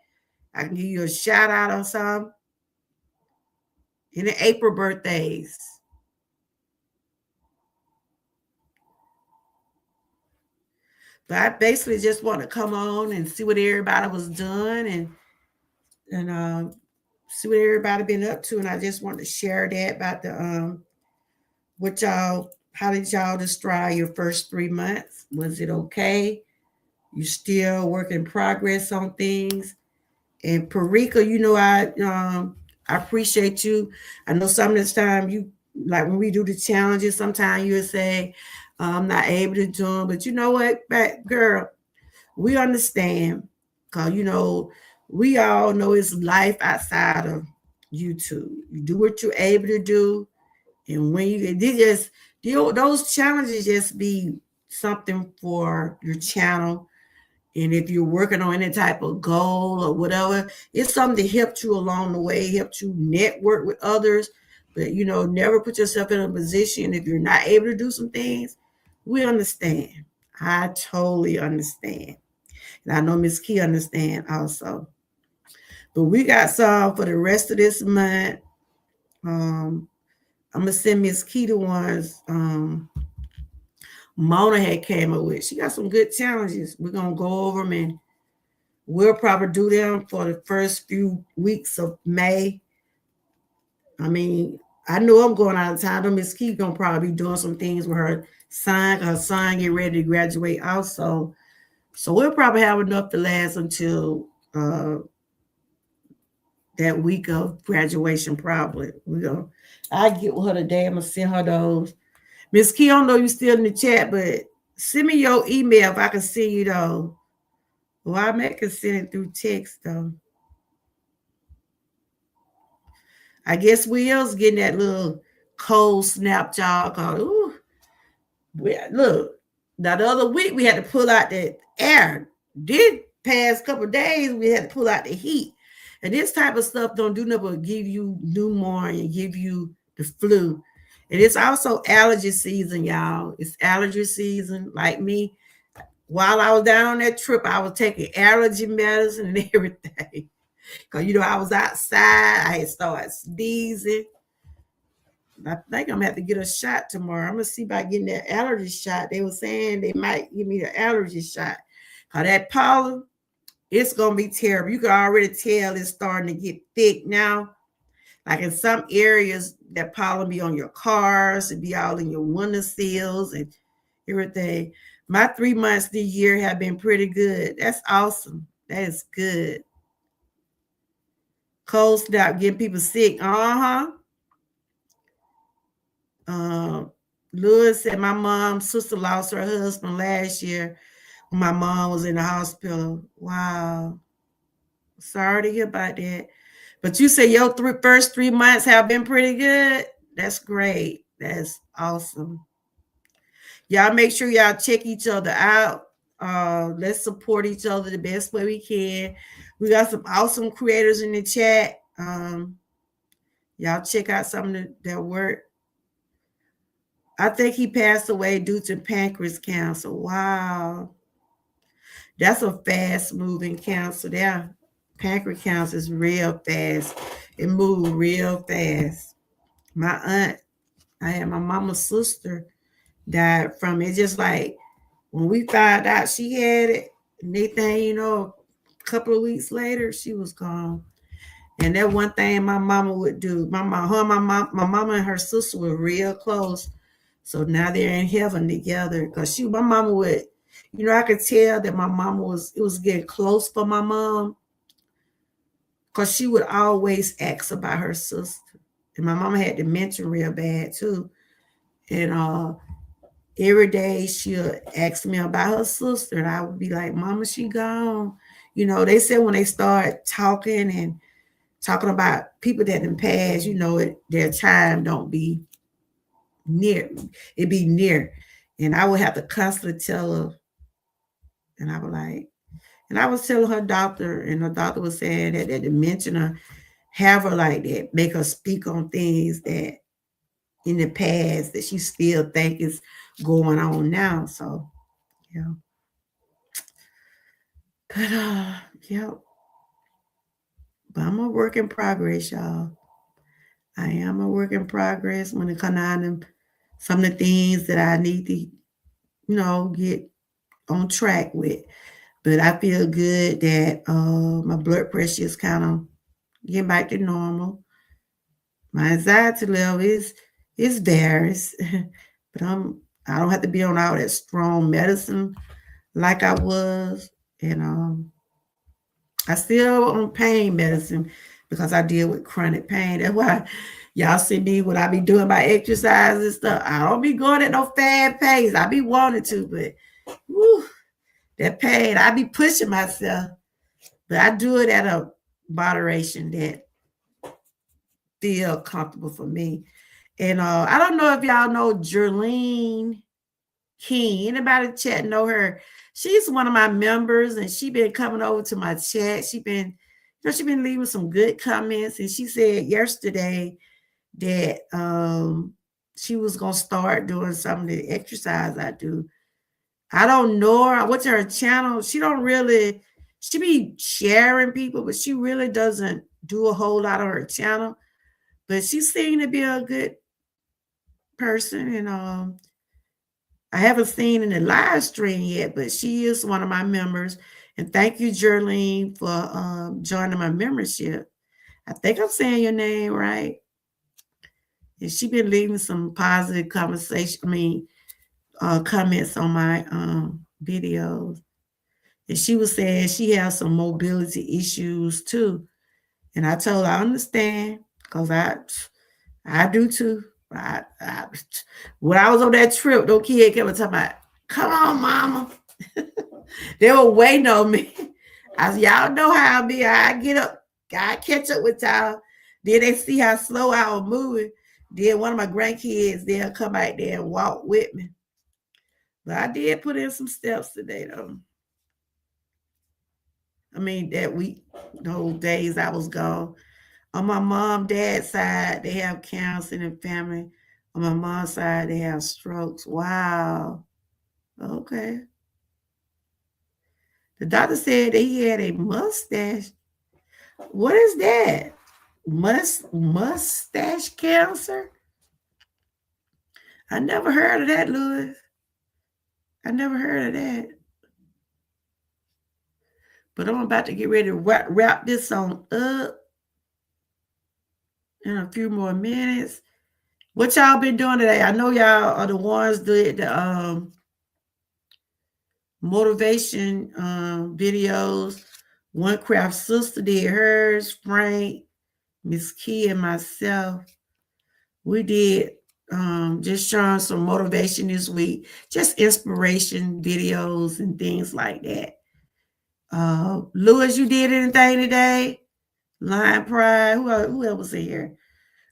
I can give you a shout out on some. Any April birthdays. But I basically just want to come on and see what everybody was doing and see what everybody been up to. And I just want to share that about the what y'all, how did y'all describe your first 3 months? Was it okay? You still work in progress on things? And Parika, I appreciate you. I know some of this time you like when we do the challenges, sometimes you'll say, I'm not able to do them, but you know what, girl, we understand. Cause we all know it's life outside of YouTube. You do what you're able to do, and when those challenges just be something for your channel. And if you're working on any type of goal or whatever, it's something to help you along the way, help you network with others. But never put yourself in a position if you're not able to do some things. We understand. I totally understand. And I know Miss Key understand also. But we got some for the rest of this month. I'm gonna send Miss Key the ones Mona had came up with. She got some good challenges. We're gonna go over them, and we'll probably do them for the first few weeks of May. I mean, I know I'm going out of town. Miss Key gonna probably be doing some things with her son. Her son get ready to graduate also. So we'll probably have enough to last until that week of graduation, probably. I get with her today. I'm gonna send her those. Miss Key, I don't know you still in the chat, but send me your email if I can see you though. Well, I may can send it through text though. I guess we else getting that little cold snap job. Ooh, look, now the other week we had to pull out the air. This past couple of days we had to pull out the heat. And this type of stuff don't do nothing but give you pneumonia and give you the flu. And it's also allergy season, y'all. It's allergy season. Like me, while I was down on that trip, I was taking allergy medicine and everything. Because, I was outside. I had started sneezing. I think I'm going to have to get a shot tomorrow. I'm going to see about getting that allergy shot. They were saying they might give me the allergy shot. Because that pollen, it's going to be terrible. You can already tell it's starting to get thick now. Like in some areas, that pollen be on your cars, it be all in your windowsills and everything. My 3 months this year have been pretty good. That's awesome. That is good. Cold snap getting people sick. Lewis said my mom's sister lost her husband last year when my mom was in the hospital. Wow. Sorry to hear about that. But you say your first 3 months have been pretty good. That's great. That's awesome. Y'all make sure y'all check each other out. Let's support each other the best way we can. We got some awesome creators in the chat. Y'all check out some of their work. I think he passed away due to pancreas cancer. Wow. That's a fast moving cancer there. Pancreas cancer is real fast. It moves real fast. My aunt, I had my mama's sister died from it. Just like when we found out she had it, anything, a couple of weeks later, she was gone. And that one thing my mama would do, my mama and her sister were real close. So now they're in heaven together. Because my mama would, I could tell that my mama it was getting close for my mom. Because she would always ask about her sister. And my mama had dementia real bad too. And every day she'll ask me about her sister. And I would be like, Mama, she gone. They said when they start talking about people that done passed, their time don't be near. It be near. And I would have to constantly tell her. And I was telling her doctor, and her doctor was saying that dementia have her like that, make her speak on things that in the past that she still think is going on now. So, yeah. But yeah. But I'm a work in progress, y'all. I am a work in progress when it comes down to some of the things that I need to, get on track with. But I feel good that my blood pressure is kind of getting back to normal. My anxiety level is varies, but I don't have to be on all that strong medicine like I was, and I still on pain medicine because I deal with chronic pain. That's why y'all see me when I be doing my exercise and stuff. I don't be going at no fast pace. I be wanting to, but whew, that pain, I be pushing myself. But I do it at a moderation that feel comfortable for me. And I don't know if y'all know Jerlene King. Anybody chat know her? She's one of my members, and she been coming over to my chat. She been leaving some good comments. And she said yesterday that she was gonna start doing some of the exercise I do. I don't know her. I went to her channel. She be sharing people, but she really doesn't do a whole lot on her channel. But she seemed to be a good person, and I haven't seen in the live stream yet, but she is one of my members. And thank you, Jerlene, for joining my membership. I think I'm saying your name right. And she been leaving some positive comments on my videos. And she was saying she has some mobility issues too. And I told her I understand because I do too. When I was on that trip, no kid kept talking about, come on, mama. They were waiting on me. I said, y'all know how I be. I get up, I catch up with y'all. Then they see how slow I was moving. Then one of my grandkids, they'll come out there and walk with me. But I did put in some steps today, though. I mean, that week, those days I was gone. On my mom, dad's side, they have cancer in the family. On my mom's side, they have strokes. Wow. Okay. The doctor said that he had a mustache. What is that? Mustache cancer? I never heard of that, Louis. I never heard of that. But I'm about to get ready to wrap this on up in a few more minutes. What y'all been doing today? I know y'all are the ones that the motivation videos. One Craft Sister did hers, Frank, Miss Key, and myself. We did just showing some motivation this week, just inspiration videos and things like that. Louis, you did anything today? Lion Pride, who else was in here?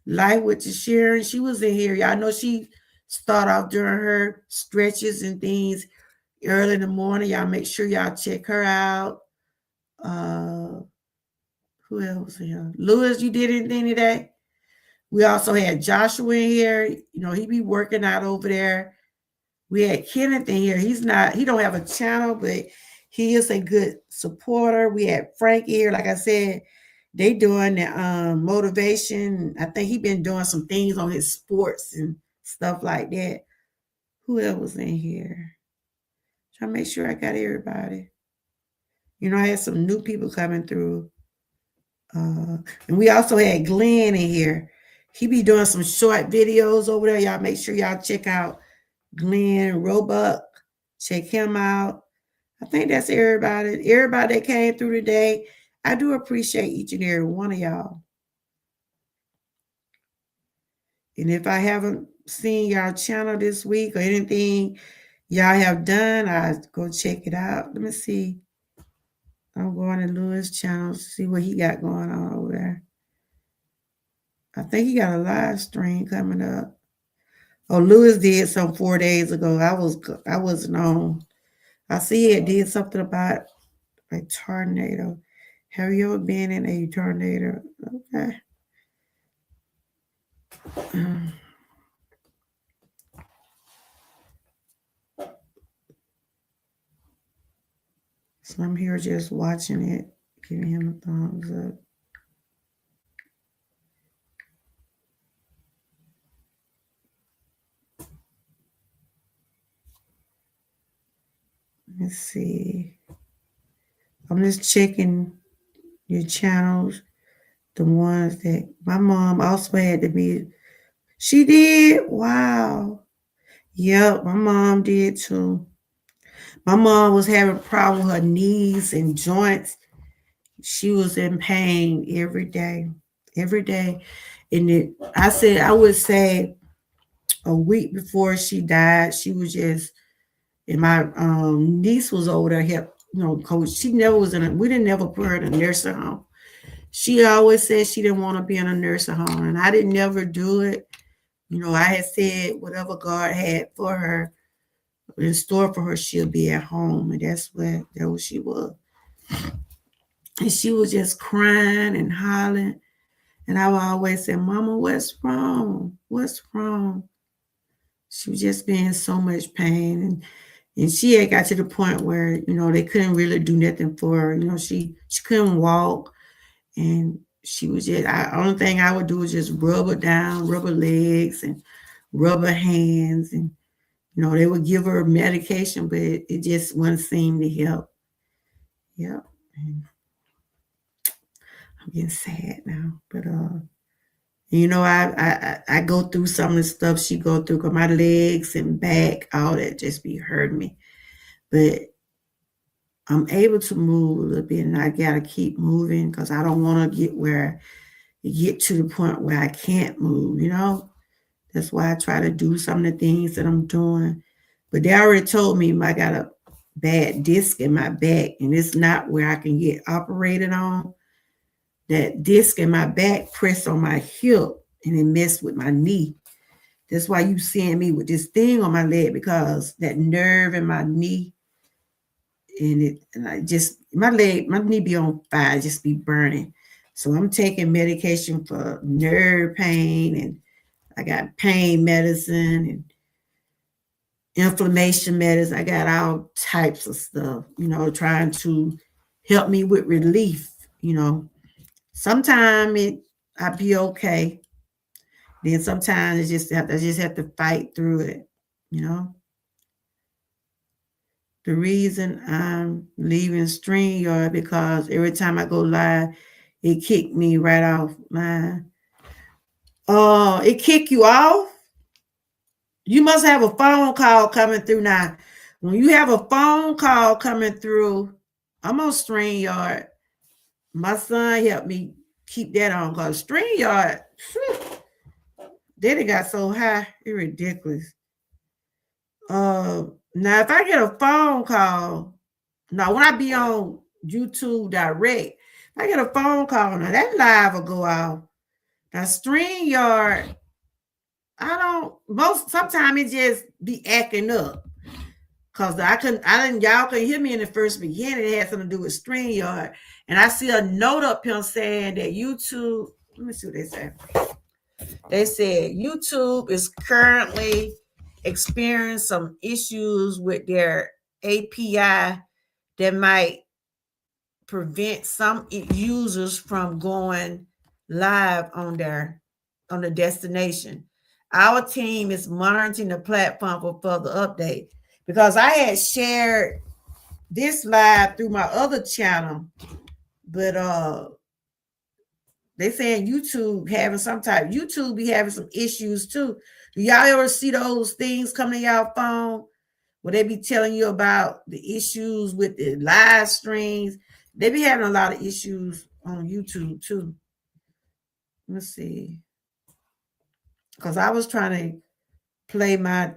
Life with Sharon, she was in here. Y'all know she start off during her stretches and things early in the morning. Y'all make sure y'all check her out. Who else in here? Louis, you did anything today? We also had Joshua in here. You know, he be working out over there. We had Kenneth in here. He don't have a channel, but he is a good supporter. We had Frank here. Like I said, they doing the motivation. I think he been doing some things on his sports and stuff like that. Who else was in here? Trying to make sure I got everybody. You know, I had some new people coming through. And we also had Glenn in here. He be doing some short videos over there. Y'all make sure y'all check out Glenn Roebuck. Check him out. I think that's everybody. Everybody that came through today. I do appreciate each and every one of y'all. And if I haven't seen y'all channel this week or anything y'all have done, I go check it out. Let me see. I'm going to Louis' channel to see what he got going on over there. I think he got a live stream coming up. Oh, Louis did some 4 days ago. I wasn't on. I see it did something about a tornado. Have you ever been in a tornado? Okay. So I'm here just watching it, giving him a thumbs up. Let's see. I'm just checking your channels, the ones that my mom also had to be. She did? Wow. Yep, my mom did too. My mom was having a problem with her knees and joints. She was in pain every day. Every day. And I would say a week before she died, she was just, and my niece was over there coach. She never was we didn't never put her in a nursing home. She always said she didn't want to be in a nursing home, and I didn't never do it. I had said whatever God had for her in store for her, she'll be at home, and that's what she was. And she was just crying and hollering, and I would always say, "Mama, what's wrong? What's wrong?" She was just being so much pain, and she had got to the point where they couldn't really do nothing for her. She couldn't walk, and she was just. Only thing I would do was just rub her down, rub her legs, and rub her hands, and they would give her medication, but it just wouldn't seem to help. Yep. And I'm getting sad now, but I go through some of the stuff she go through, cause my legs and back, all that just be hurting me. But I'm able to move a little bit, and I gotta keep moving because I don't want to get to the point where I can't move. That's why I try to do some of the things that I'm doing. But they already told me I got a bad disc in my back, and it's not where I can get operated on. That disc in my back pressed on my hip, and it messed with my knee. That's why you seeing me with this thing on my leg, because that nerve in my knee, and I just my knee be on fire, just be burning. So I'm taking medication for nerve pain, and I got pain medicine and inflammation medicine. I got all types of stuff, trying to help me with relief. Sometimes I be okay. Then sometimes I just have to fight through it. The reason I'm leaving StreamYard because every time I go live, it kicked me right off line. It kick you off? You must have a phone call coming through now. When you have a phone call coming through, I'm on StreamYard. My son helped me keep that on because StreamYard, then it got so high, it's ridiculous. Now if I get a phone call, now when I be on YouTube Direct, if I get a phone call, now that live will go off. Now StreamYard, sometimes it just be acting up. Cause y'all can hear me in the first beginning. It had something to do with StreamYard. And I see a note up here saying that YouTube, let me see what they say. They said YouTube is currently experiencing some issues with their API that might prevent some users from going live on the destination. Our team is monitoring the platform for further update, because I had shared this live through my other channel, but they saying YouTube be having some issues too. Do y'all ever see those things coming to y'all phone where they be telling you about the issues with the live streams? They be having a lot of issues on YouTube too. Let's see. Because I was trying to play my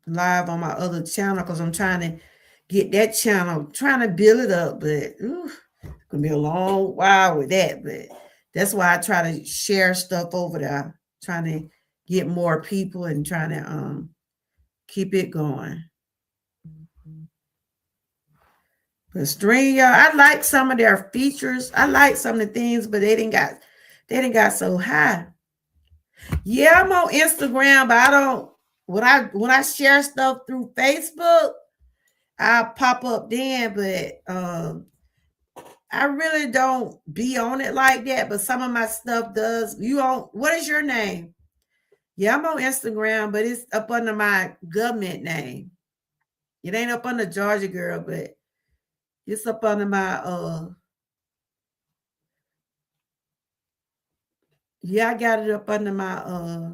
live on my other channel, because I'm trying to get that channel, trying to build it up, but it's gonna be a long while with that. But that's why I try to share stuff over there, trying to get more people and trying to keep it going. But StreamYard, I like some of their features. I like some of the things, but they didn't got so high. Yeah, I'm on Instagram, but I don't. When I share stuff through Facebook, I'll pop up then. But I really don't be on it like that. But some of my stuff does. What is your name? Yeah, I'm on Instagram, but it's up under my government name. It ain't up under Georgia Girl, but it's up under my yeah, I got it up under my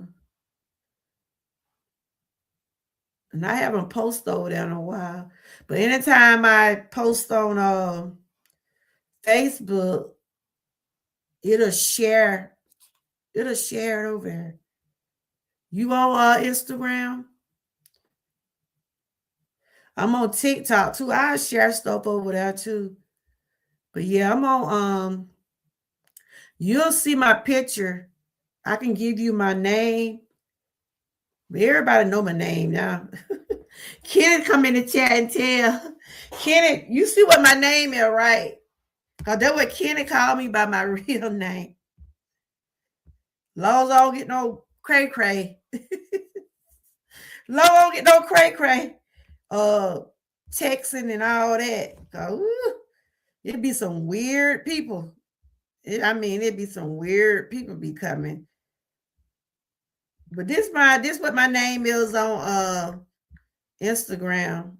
and I haven't posted over there in a while. But anytime I post on Facebook, it'll share it over there. You on Instagram? I'm on TikTok too. I share stuff over there too. But yeah, I'm on you'll see my picture. I can give you my name. Everybody know my name now. Kenneth come in the chat and tell Kenneth, you see what my name is, right? Because that's what Kenneth called me by my real name. Long as I don't get no cray cray. Long as I don't get no cray cray. Texting and all that. It'd be some weird people. It'd be some weird people be coming. But this what my name is on Instagram.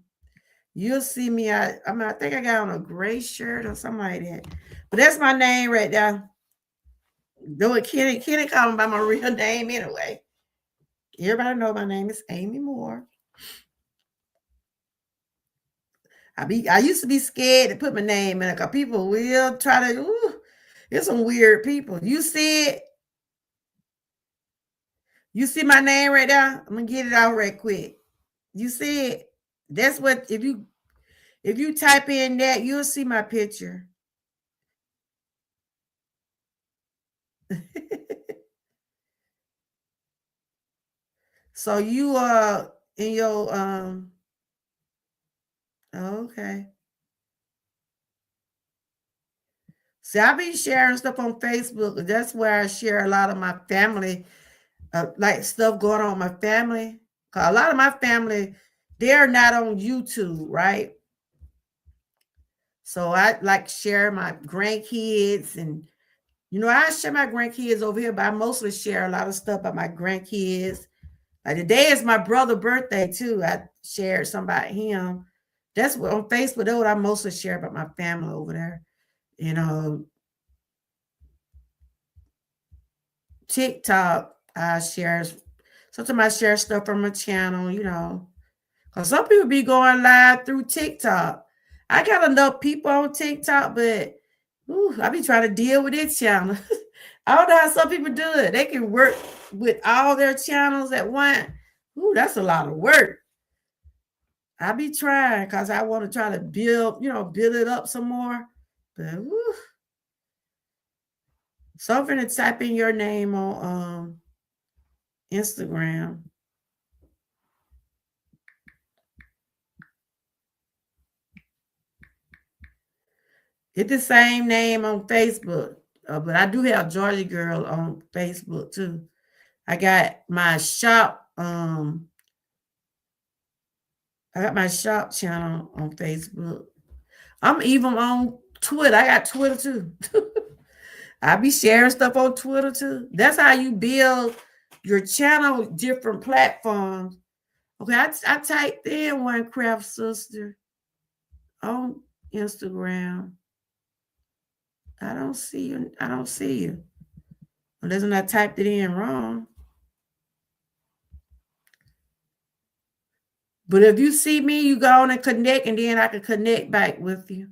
You'll see me. I think I got on a gray shirt or something like that. But that's my name right there. Though Kenny call me by my real name anyway. Everybody know my name is Amy Moore. I used to be scared to put my name in it because people will try to. There's some weird people. You see it? You see my name right there? I'm gonna get it out right quick. You see it? That's what if you type in that, you'll see my picture. So you are in your okay. See, I be sharing stuff on Facebook. That's where I share a lot of my family, like stuff going on with my family. Cause a lot of my family, they're not on YouTube, right? So I like share my grandkids and I share my grandkids over here, but I mostly share a lot of stuff about my grandkids. Like today is my brother's birthday too. I shared some about him. That's what on Facebook, that's what I mostly share about my family over there. TikTok, I share sometimes I share stuff from my channel, Because some people be going live through TikTok. I got enough people on TikTok, but I be trying to deal with this channel. I don't know how some people do it. They can work with all their channels at once. That's a lot of work. I be trying because I want to try to build it up some more. But so I'm going to type in your name on Instagram. It's the same name on Facebook, but I do have Georgia Girl on Facebook too. I got my shop. I got my shop channel on Facebook. I'm even on Twitter. I got Twitter too. I be sharing stuff on Twitter too. That's how you build your channel with different platforms. Okay, I typed in One Craft Sister on Instagram. I don't see you. I don't see you. Unless I typed it in wrong. But if you see me, you go on and connect, and then I can connect back with you.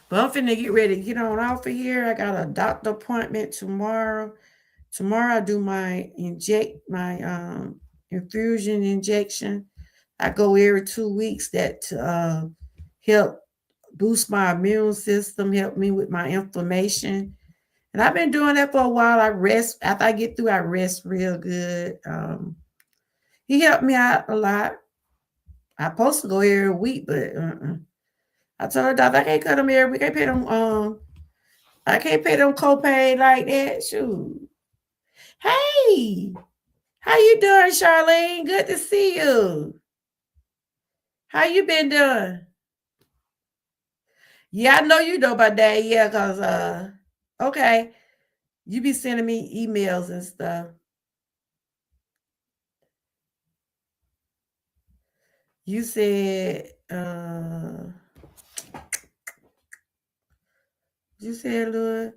But I'm finna get ready to get on off of here. I got a doctor appointment tomorrow. Tomorrow I do my infusion injection. I go every 2 weeks that help boost my immune system, help me with my inflammation. And I've been doing that for a while. I rest. After I get through, I rest real good. He helped me out a lot. I'm supposed to go every week, but I told her, doctor, I can't cut them every week. I can't pay them copay like that. Shoot. Hey, how you doing, Charlene? Good to see you. How you been doing? Yeah, I know you know about that. Yeah, because okay. You be sending me emails and stuff. You said Louis,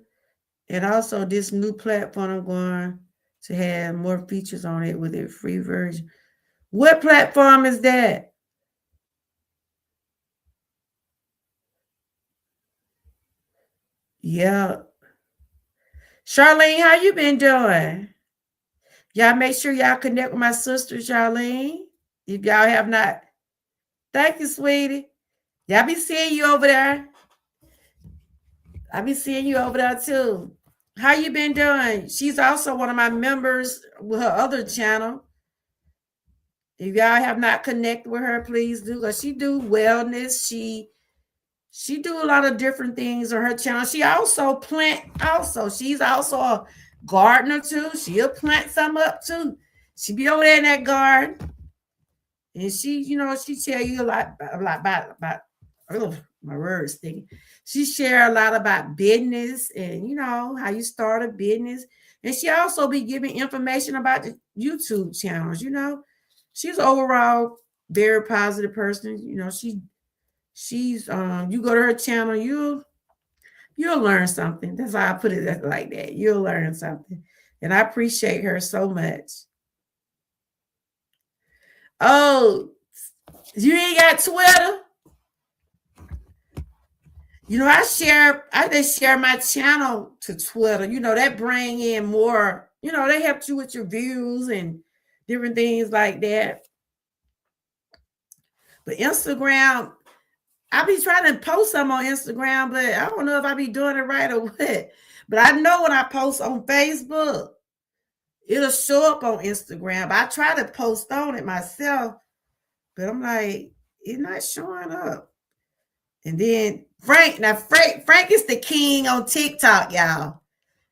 and also this new platform I'm going to have more features on it with a free version. What platform is that? Yeah. Charlene, how you been doing? Y'all make sure y'all connect with my sister, Charlene. If y'all have not, thank you, sweetie. Y'all be seeing you over there. I be seeing you over there too. How you been doing? She's also one of my members with her other channel. If y'all have not connected with her, please do. Because she do wellness. She do a lot of different things on her channel. She also plant also. She's also a gardener too. She'll plant some up too. She be over there in that garden. And she, she tell you a lot about my words thinking. She share a lot about business and how you start a business. And she also be giving information about the YouTube channels, She's overall very positive person. She's you go to her channel, you'll learn something. That's how I put it like that. You'll learn something. And I appreciate her so much. Oh, you ain't got Twitter? I just share my channel to Twitter. That bring in more, they help you with your views and different things like that. But Instagram, I be trying to post some on Instagram, but I don't know if I be doing it right or what. But I know when I post on Facebook, it'll show up on Instagram. I try to post on it myself, but I'm like, it's not showing up. And then Frank is the king on TikTok, y'all.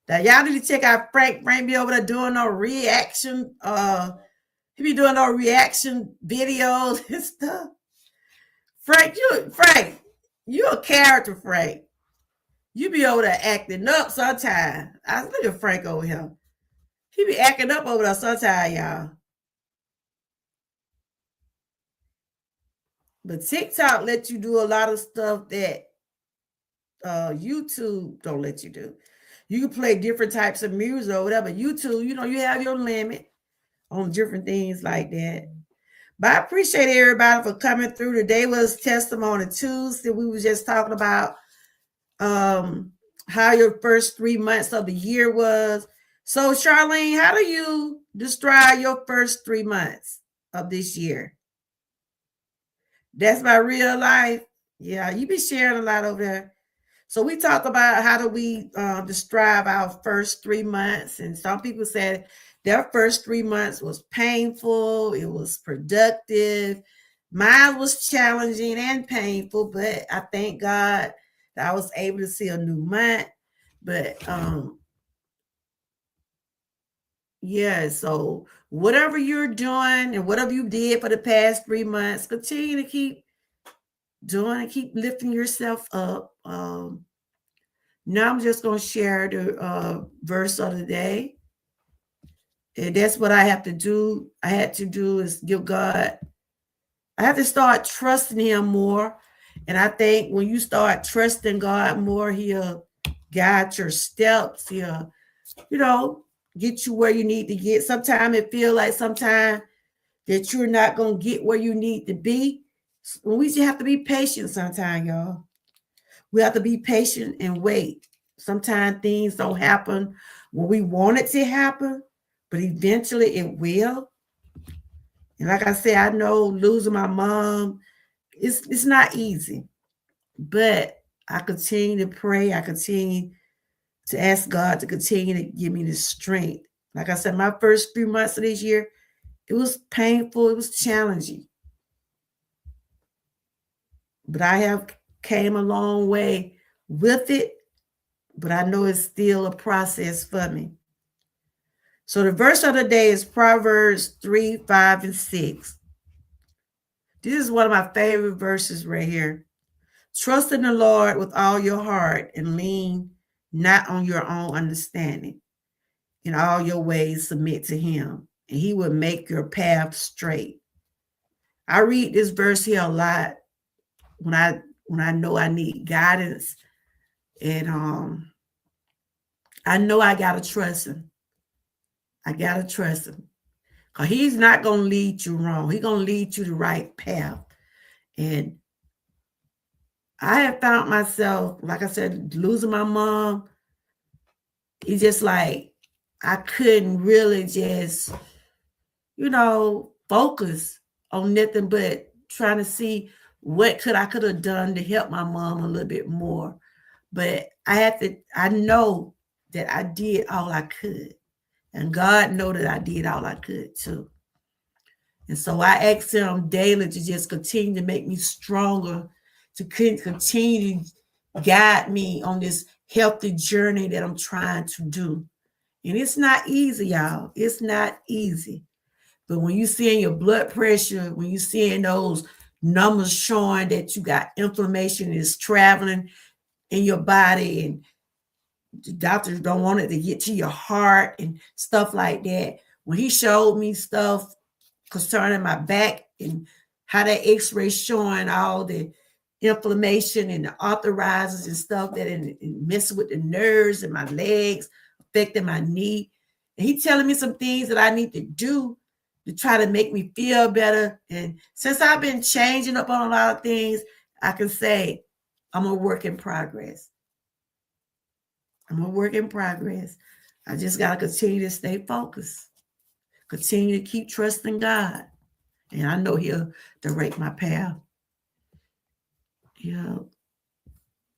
Now y'all need to check out Frank. Frank be over there doing no reaction. He be doing no reaction videos and stuff. Frank, you a character, Frank. You be over there acting up sometimes. I look at Frank over here. He be acting up over there sometimes, y'all. But TikTok lets you do a lot of stuff that YouTube don't let you do. You can play different types of music or whatever. YouTube, you have your limit on different things like that. But I appreciate everybody for coming through. Today was Testimony Tuesday. We were just talking about how your first 3 months of the year was. So, Charlene, how do you describe your first 3 months of this year? That's my real life. Yeah, you be sharing a lot over there. So we talk about how do we describe our first 3 months. And some people said their first 3 months was painful. It was productive. Mine was challenging and painful, but I thank God that I was able to see a new month. But yeah, so whatever you're doing and whatever you did for the past 3 months, continue to keep doing and keep lifting yourself up. Now I'm just going to share the verse of the day. And that's what I have to do. I had to do is give God, I have to start trusting him more. And I think when you start trusting God more, he'll guide your steps. He'll, get you where you need to get. Sometimes it feels like sometimes that you're not going to get where you need to be. We just have to be patient sometimes, y'all. We have to be patient and wait. Sometimes things don't happen when we want it to happen, but eventually it will. And like I said, I know losing my mom, it's not easy, but I continue to pray. I continue to ask God to continue to give me the strength. Like I said, my first 3 months of this year, it was painful. It was challenging. But I have came a long way with it, but I know it's still a process for me. So the verse of the day is Proverbs 3, 5, and 6. This is one of my favorite verses right here. Trust in the Lord with all your heart and lean not on your own understanding. In all your ways submit to him, and he will make your path straight. I read this verse here a lot when I know I need guidance, and I know I gotta trust him. I gotta trust him, because he's not gonna lead you wrong. He's gonna lead you the right path. And I have found myself, like I said, losing my mom. It's just like I couldn't really just, focus on nothing but trying to see what could have done to help my mom a little bit more. But I know that I did all I could. And God know that I did all I could too. And so I ask him daily to just continue to make me stronger, to continue to guide me on this healthy journey that I'm trying to do. And it's not easy, y'all. It's not easy. But when you seeing your blood pressure, when you seeing those numbers showing that you got inflammation is traveling in your body, and the doctors don't want it to get to your heart and stuff like that. When he showed me stuff concerning my back and how that x-ray showing all the inflammation and the arthritis and stuff that messing with the nerves in my legs, affecting my knee. And he telling me some things that I need to do to try to make me feel better. And since I've been changing up on a lot of things, I can say I'm a work in progress. I'm a work in progress. I just got to continue to stay focused. Continue to keep trusting God. And I know he'll direct my path. Yeah.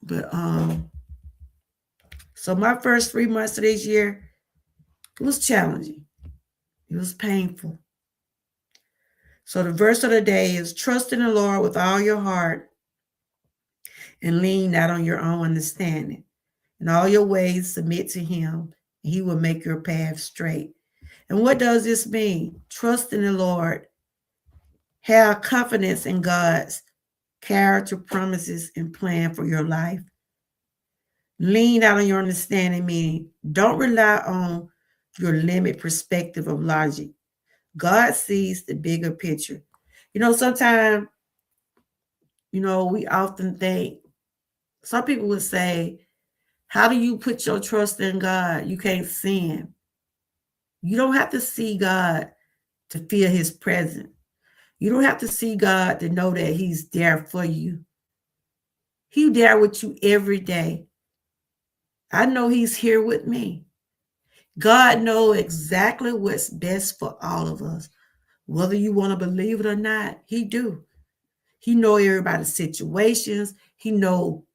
But so my first 3 months of this year, it was challenging. It was painful. So the verse of the day is trust in the Lord with all your heart and lean not on your own understanding. In all your ways, submit to him, and he will make your path straight. And what does this mean? Trust in the Lord. Have confidence in God's character, promises, and plan for your life. Lean out on your understanding, meaning don't rely on your limited perspective of logic. God sees the bigger picture. Sometimes, we often think, some people would say, how do you put your trust in God? You can't see him. You don't have to see God to feel his presence. You don't have to see God to know that he's there for you. He's there with you every day. I know he's here with me. God knows exactly what's best for all of us. Whether you want to believe it or not, he do. He know everybody's situations. He know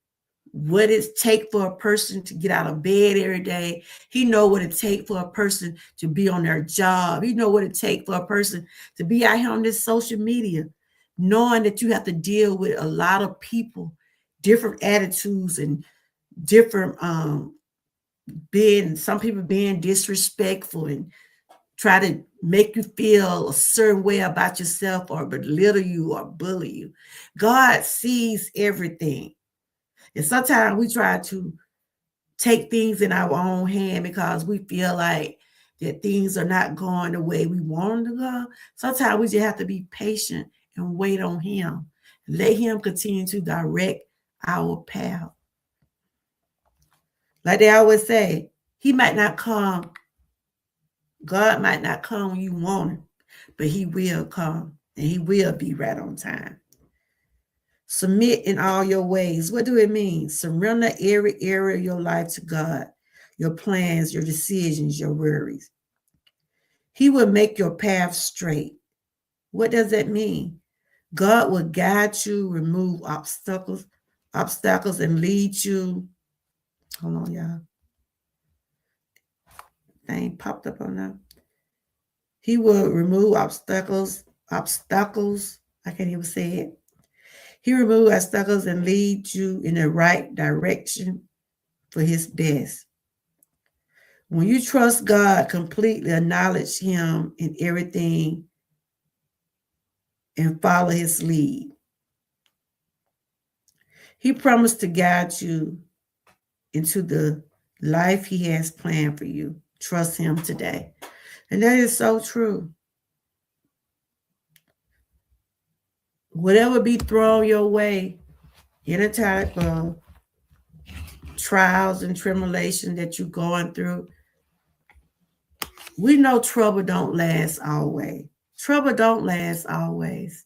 what it takes for a person to get out of bed every day. He know what it takes for a person to be on their job. He know what it takes for a person to be out here on this social media, knowing that you have to deal with a lot of people, different attitudes and different some people being disrespectful and try to make you feel a certain way about yourself or belittle you or bully you. God sees everything. And sometimes we try to take things in our own hand because we feel like that things are not going the way we want them to go. Sometimes we just have to be patient and wait on him. Let him continue to direct our path. Like they always say, he might not come. God might not come when you want him, but he will come and he will be right on time. Submit in all your ways. What do it mean? Surrender every area of your life to God, your plans, your decisions, your worries. He will make your path straight. What does that mean? God will guide you, remove obstacles, and lead you. Hold on, y'all. Thing popped up on that. He will remove obstacles. I can't even say it. He removes obstacles and leads you in the right direction for his best. When you trust God, completely acknowledge him in everything and follow his lead. He promised to guide you into the life he has planned for you. Trust him today. And that is so true. Whatever be thrown your way, any type of trials and tribulation that you're going through, we know trouble don't last always. Trouble don't last always.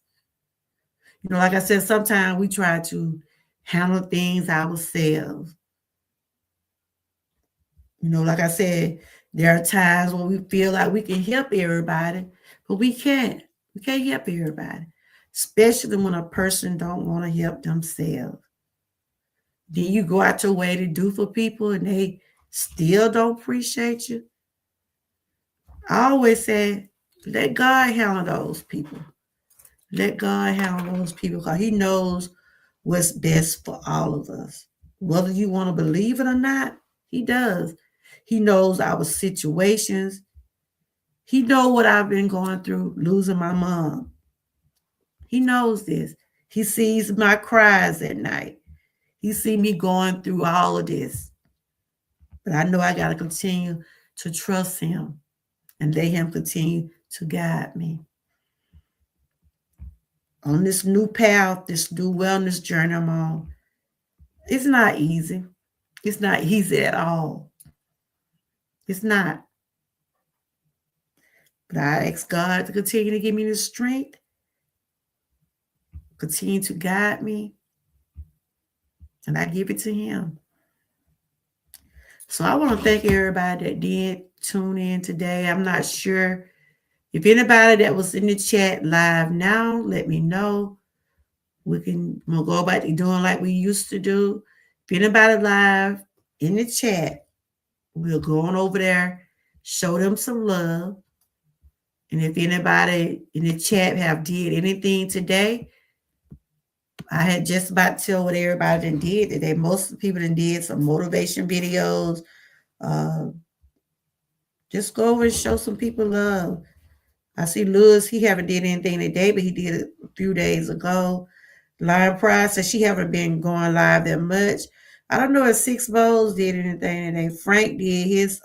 Like I said, sometimes we try to handle things ourselves. Like I said, There are times when we feel like we can help everybody, but we can't. We can't help everybody, especially when a person don't want to help themselves. Then you go out your way to do for people and they still don't appreciate you. I always say, let God handle those people. Let God handle those people because He knows what's best for all of us. Whether you want to believe it or not, He does. He knows our situations. He knows what I've been going through, losing my mom. He knows this. He sees my cries at night. He sees me going through all of this. But I know I got to continue to trust Him and let Him continue to guide me. On this new path, this new wellness journey I'm on, it's not easy. It's not easy at all. It's not. But I ask God to continue to give me the strength, continue to guide me, and I give it to Him. So I want to thank everybody that did tune in today. I'm not sure if anybody that was in the chat live now, let me know. We'll go back to doing like we used to do. If anybody live in the chat, we'll go on over there, show them some love. And if anybody in the chat have did anything today, I had just about to tell what everybody did today. Most of the people did some motivation videos. Just go over and show some people love. I see Lewis, he haven't did anything today, but he did it a few days ago. Lion Pride says she haven't been going live that much. I don't know if Six Bowls did anything today. Frank did his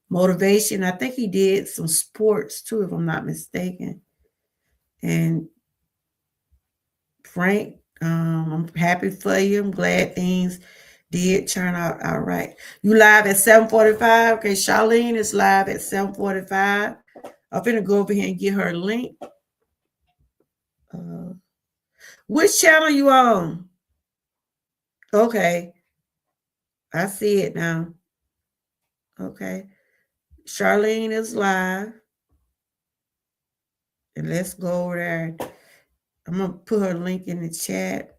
motivation. I think he did some sports too, if I'm not mistaken. And Frank, I'm happy for you. I'm glad things did turn out all right. You live at 7:45. Okay, Charlene is live at 7:45. I'm finna go over here and get her link. Which channel you on? Okay. I see it now. Okay. Charlene is live. And let's go over there. I'm going to put her link in the chat.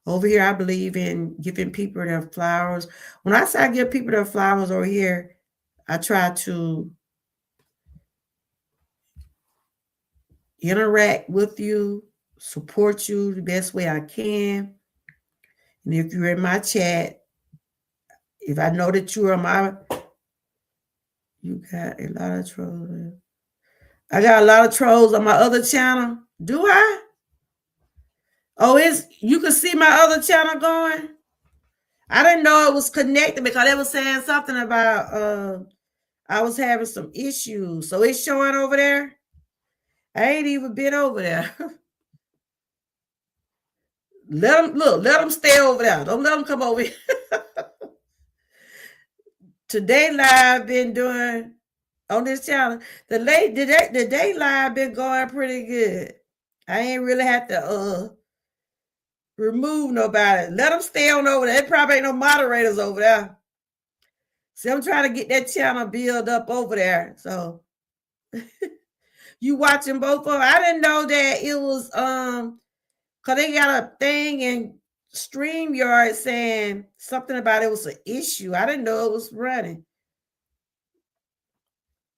Over here, I believe in giving people their flowers. When I say I give people their flowers over here, I try to interact with you, support you the best way I can. And if you're in my chat, if I know that you are you got a lot of trolls. I got a lot of trolls on my other channel. Do I? Oh, you can see my other channel going? I didn't know it was connected because they were saying something about I was having some issues. So it's showing over there. I ain't even been over there. Let them stay over there. Don't let them come over here. Today live been doing on this channel. The day live been going pretty good. I ain't really had to remove nobody. Let them stay on over there. There probably ain't no moderators over there. See, I'm trying to get that channel build up over there. So you watching both of them? I didn't know that it was because they got a thing in StreamYard saying something about it was an issue. I didn't know it was running.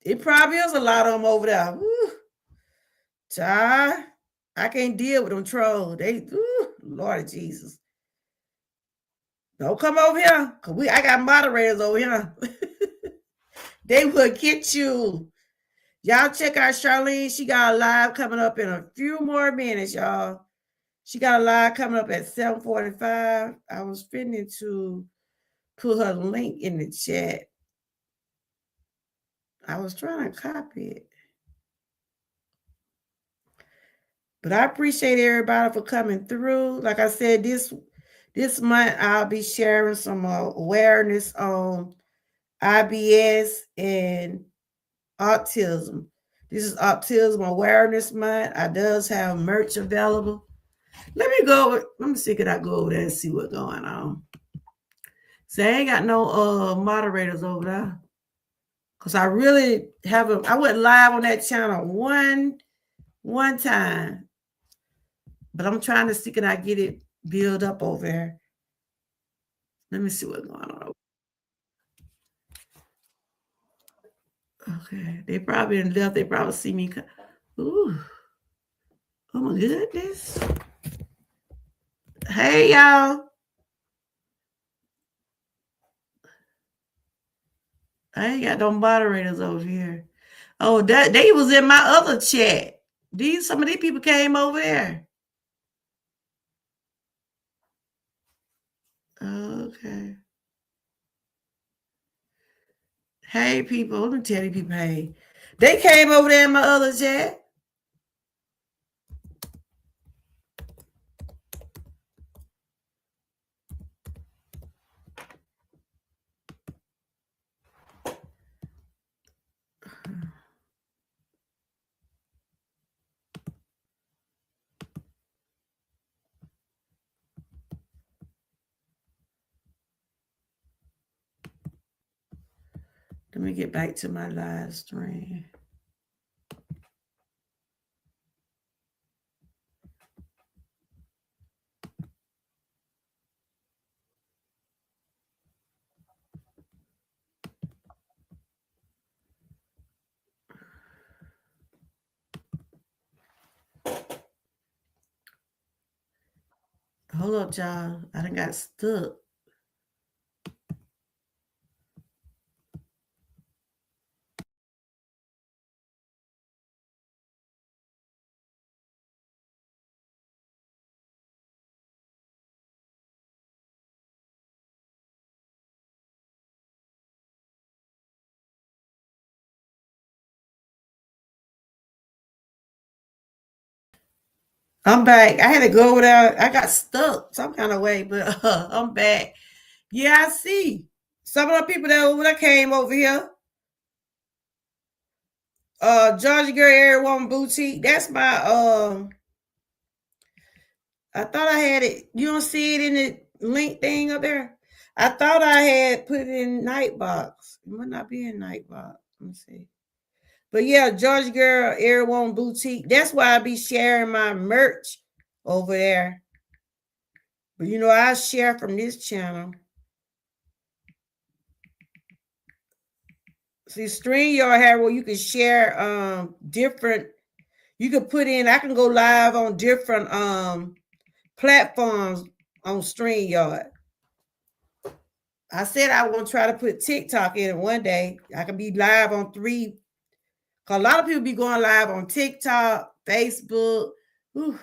It probably is a lot of them over there. Child, I can't deal with them trolls. Lord Jesus. Don't come over here. Cause I got moderators over here. They will get you. Y'all check out Charlene. She got a live coming up in a few more minutes, y'all. She got a live coming up at 7:45. I was finna to put her link in the chat. I was trying to copy it. But I appreciate everybody for coming through. Like I said, this month I'll be sharing some awareness on IBS and autism. This is Autism Awareness Month. I does have merch available. Let me see, could I go over there and see what's going on? See, I ain't got no moderators over there. Cause I really haven't. I went live on that channel one time, but I'm trying to see can I get it build up over there. Let me see what's going on. Okay, they probably left. They probably see me. Ooh, oh my goodness. Hey y'all. I ain't got no moderators over here. Oh, that they was in my other chat. Some of these people came over there. Okay. Hey people, let me tell you people, hey. They came over there in my other chat. Let me get back to my live stream. Hold up, y'all. I done got stuck. I'm back. I had to go over there. I got stuck some kind of way, but I'm back. Yeah, I see. Some of the people that over there came over here. Georgia Girl Area Woman Boutique. That's my I thought I had it. You don't see it in the link thing up there? I thought I had put it in Nightbox. It might not be in Nightbox. Let me see. But yeah, Georgia Girl Area Woman Boutique. That's why I be sharing my merch over there. But you know, I share from this channel. See, StreamYard have where you can share different. You can put in. I can go live on different platforms on StreamYard. I said I want to try to put TikTok in it one day. I can be live on 3. Cause a lot of people be going live on TikTok, Facebook. Whew.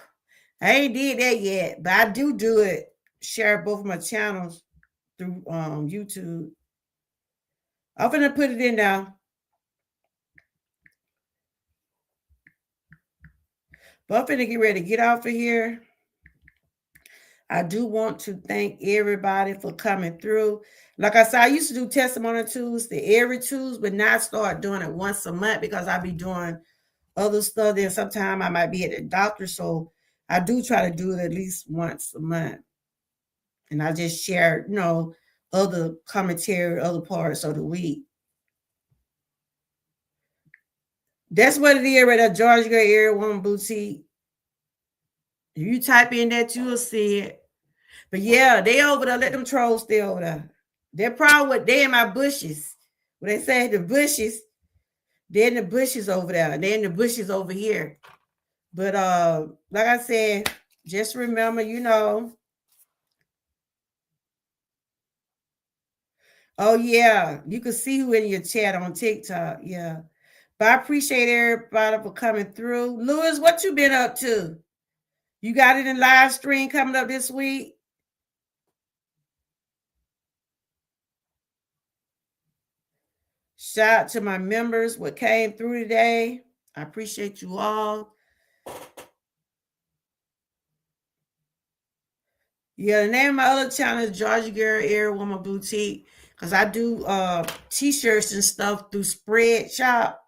I ain't did that yet, but I do it. Share both of my channels through YouTube. I'm gonna put it in now. But I'm finna get ready to get off of here. I do want to thank everybody for coming through. Like I said, I used to do testimony Tuesday every Tuesday, but now I start doing it once a month because I be doing other stuff. Then sometimes I might be at the doctor, so I do try to do it at least once a month. And I just share, other commentary, other parts of the week. That's what it is right at Georgia Girl Area Woman Boutique. If you type in that, you'll see it. But yeah, they over there. Let them trolls stay over there. They're probably they in my bushes. When they say the bushes, they're in the bushes over there. They're in the bushes over here. But like I said, just remember, oh yeah, you can see who in your chat on TikTok. Yeah. But I appreciate everybody for coming through. Lewis, what you been up to? You got it in live stream coming up this week? Shout out to my members, what came through today. I appreciate you all. Yeah, the name of my other channel is Georgia Girl Area Woman Boutique. Because I do t-shirts and stuff through Spread Shop.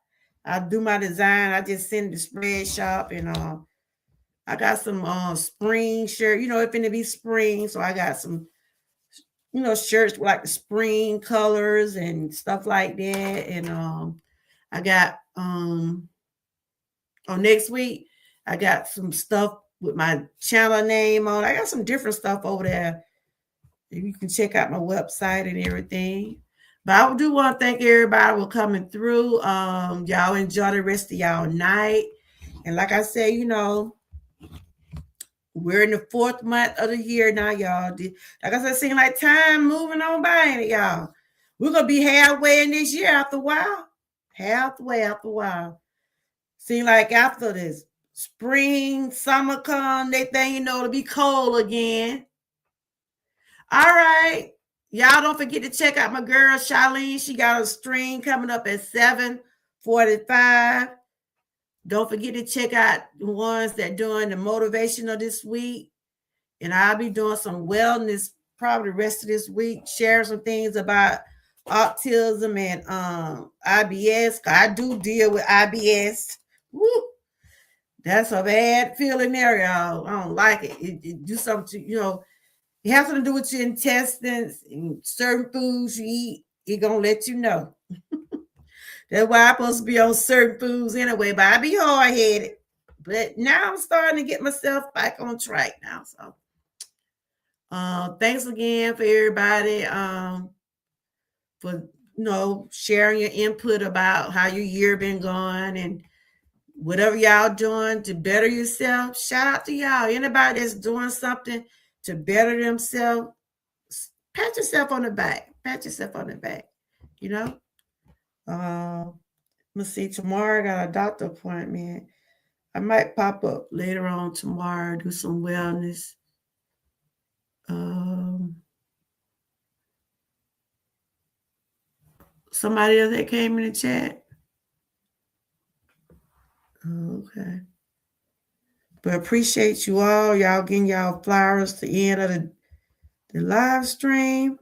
I do my design. I just send it to Spread Shop. And I got some spring shirt. If it be spring. So I got some shirts with like the spring colors and stuff like that. And I got on next week, I got some stuff with my channel name on. I got some different stuff over there. You can check out my website and everything. But I do want to thank everybody for coming through. Y'all enjoy the rest of y'all night. And like I say, we're in the 4th month of the year now, y'all. Like I said, it seems like time moving on by, ain't it, y'all? We're going to be halfway in this year after a while. Halfway after a while. Seem like after this spring, summer come, they think, it'll be cold again. All right. Y'all don't forget to check out my girl, Charlene. She got a stream coming up at 7:45. Don't forget to check out the ones that doing the motivational this week. And I'll be doing some wellness probably the rest of this week, share some things about autism and IBS. I do deal with IBS. Woo. That's a bad feeling there, y'all. I don't like it. It do something to, it has something to do with your intestines and certain foods you eat. It gonna let you know. That's why I'm supposed to be on certain foods anyway, but I be hard-headed. But now I'm starting to get myself back on track now. So thanks again for everybody for sharing your input about how your year been going and whatever y'all doing to better yourself. Shout out to y'all. Anybody that's doing something to better themselves, pat yourself on the back. Pat yourself on the back. Let's see. Tomorrow I got a doctor appointment. I might pop up later on tomorrow, do some wellness. Somebody else that came in the chat. Okay. But appreciate you all. Y'all getting y'all flowers to the end of the live stream.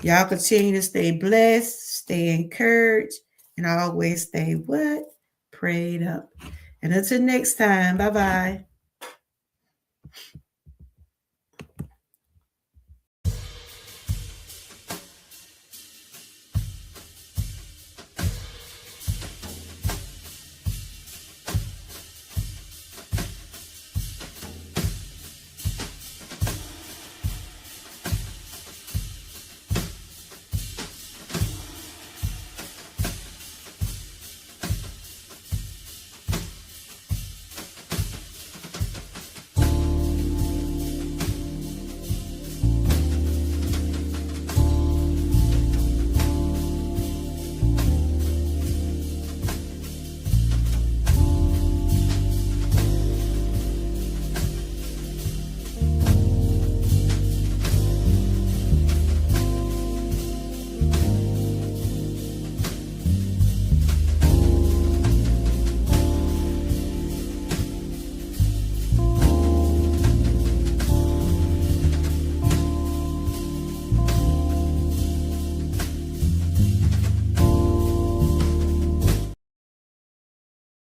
Y'all continue to stay blessed, stay encouraged, and always stay what? Prayed up. And until next time, bye-bye.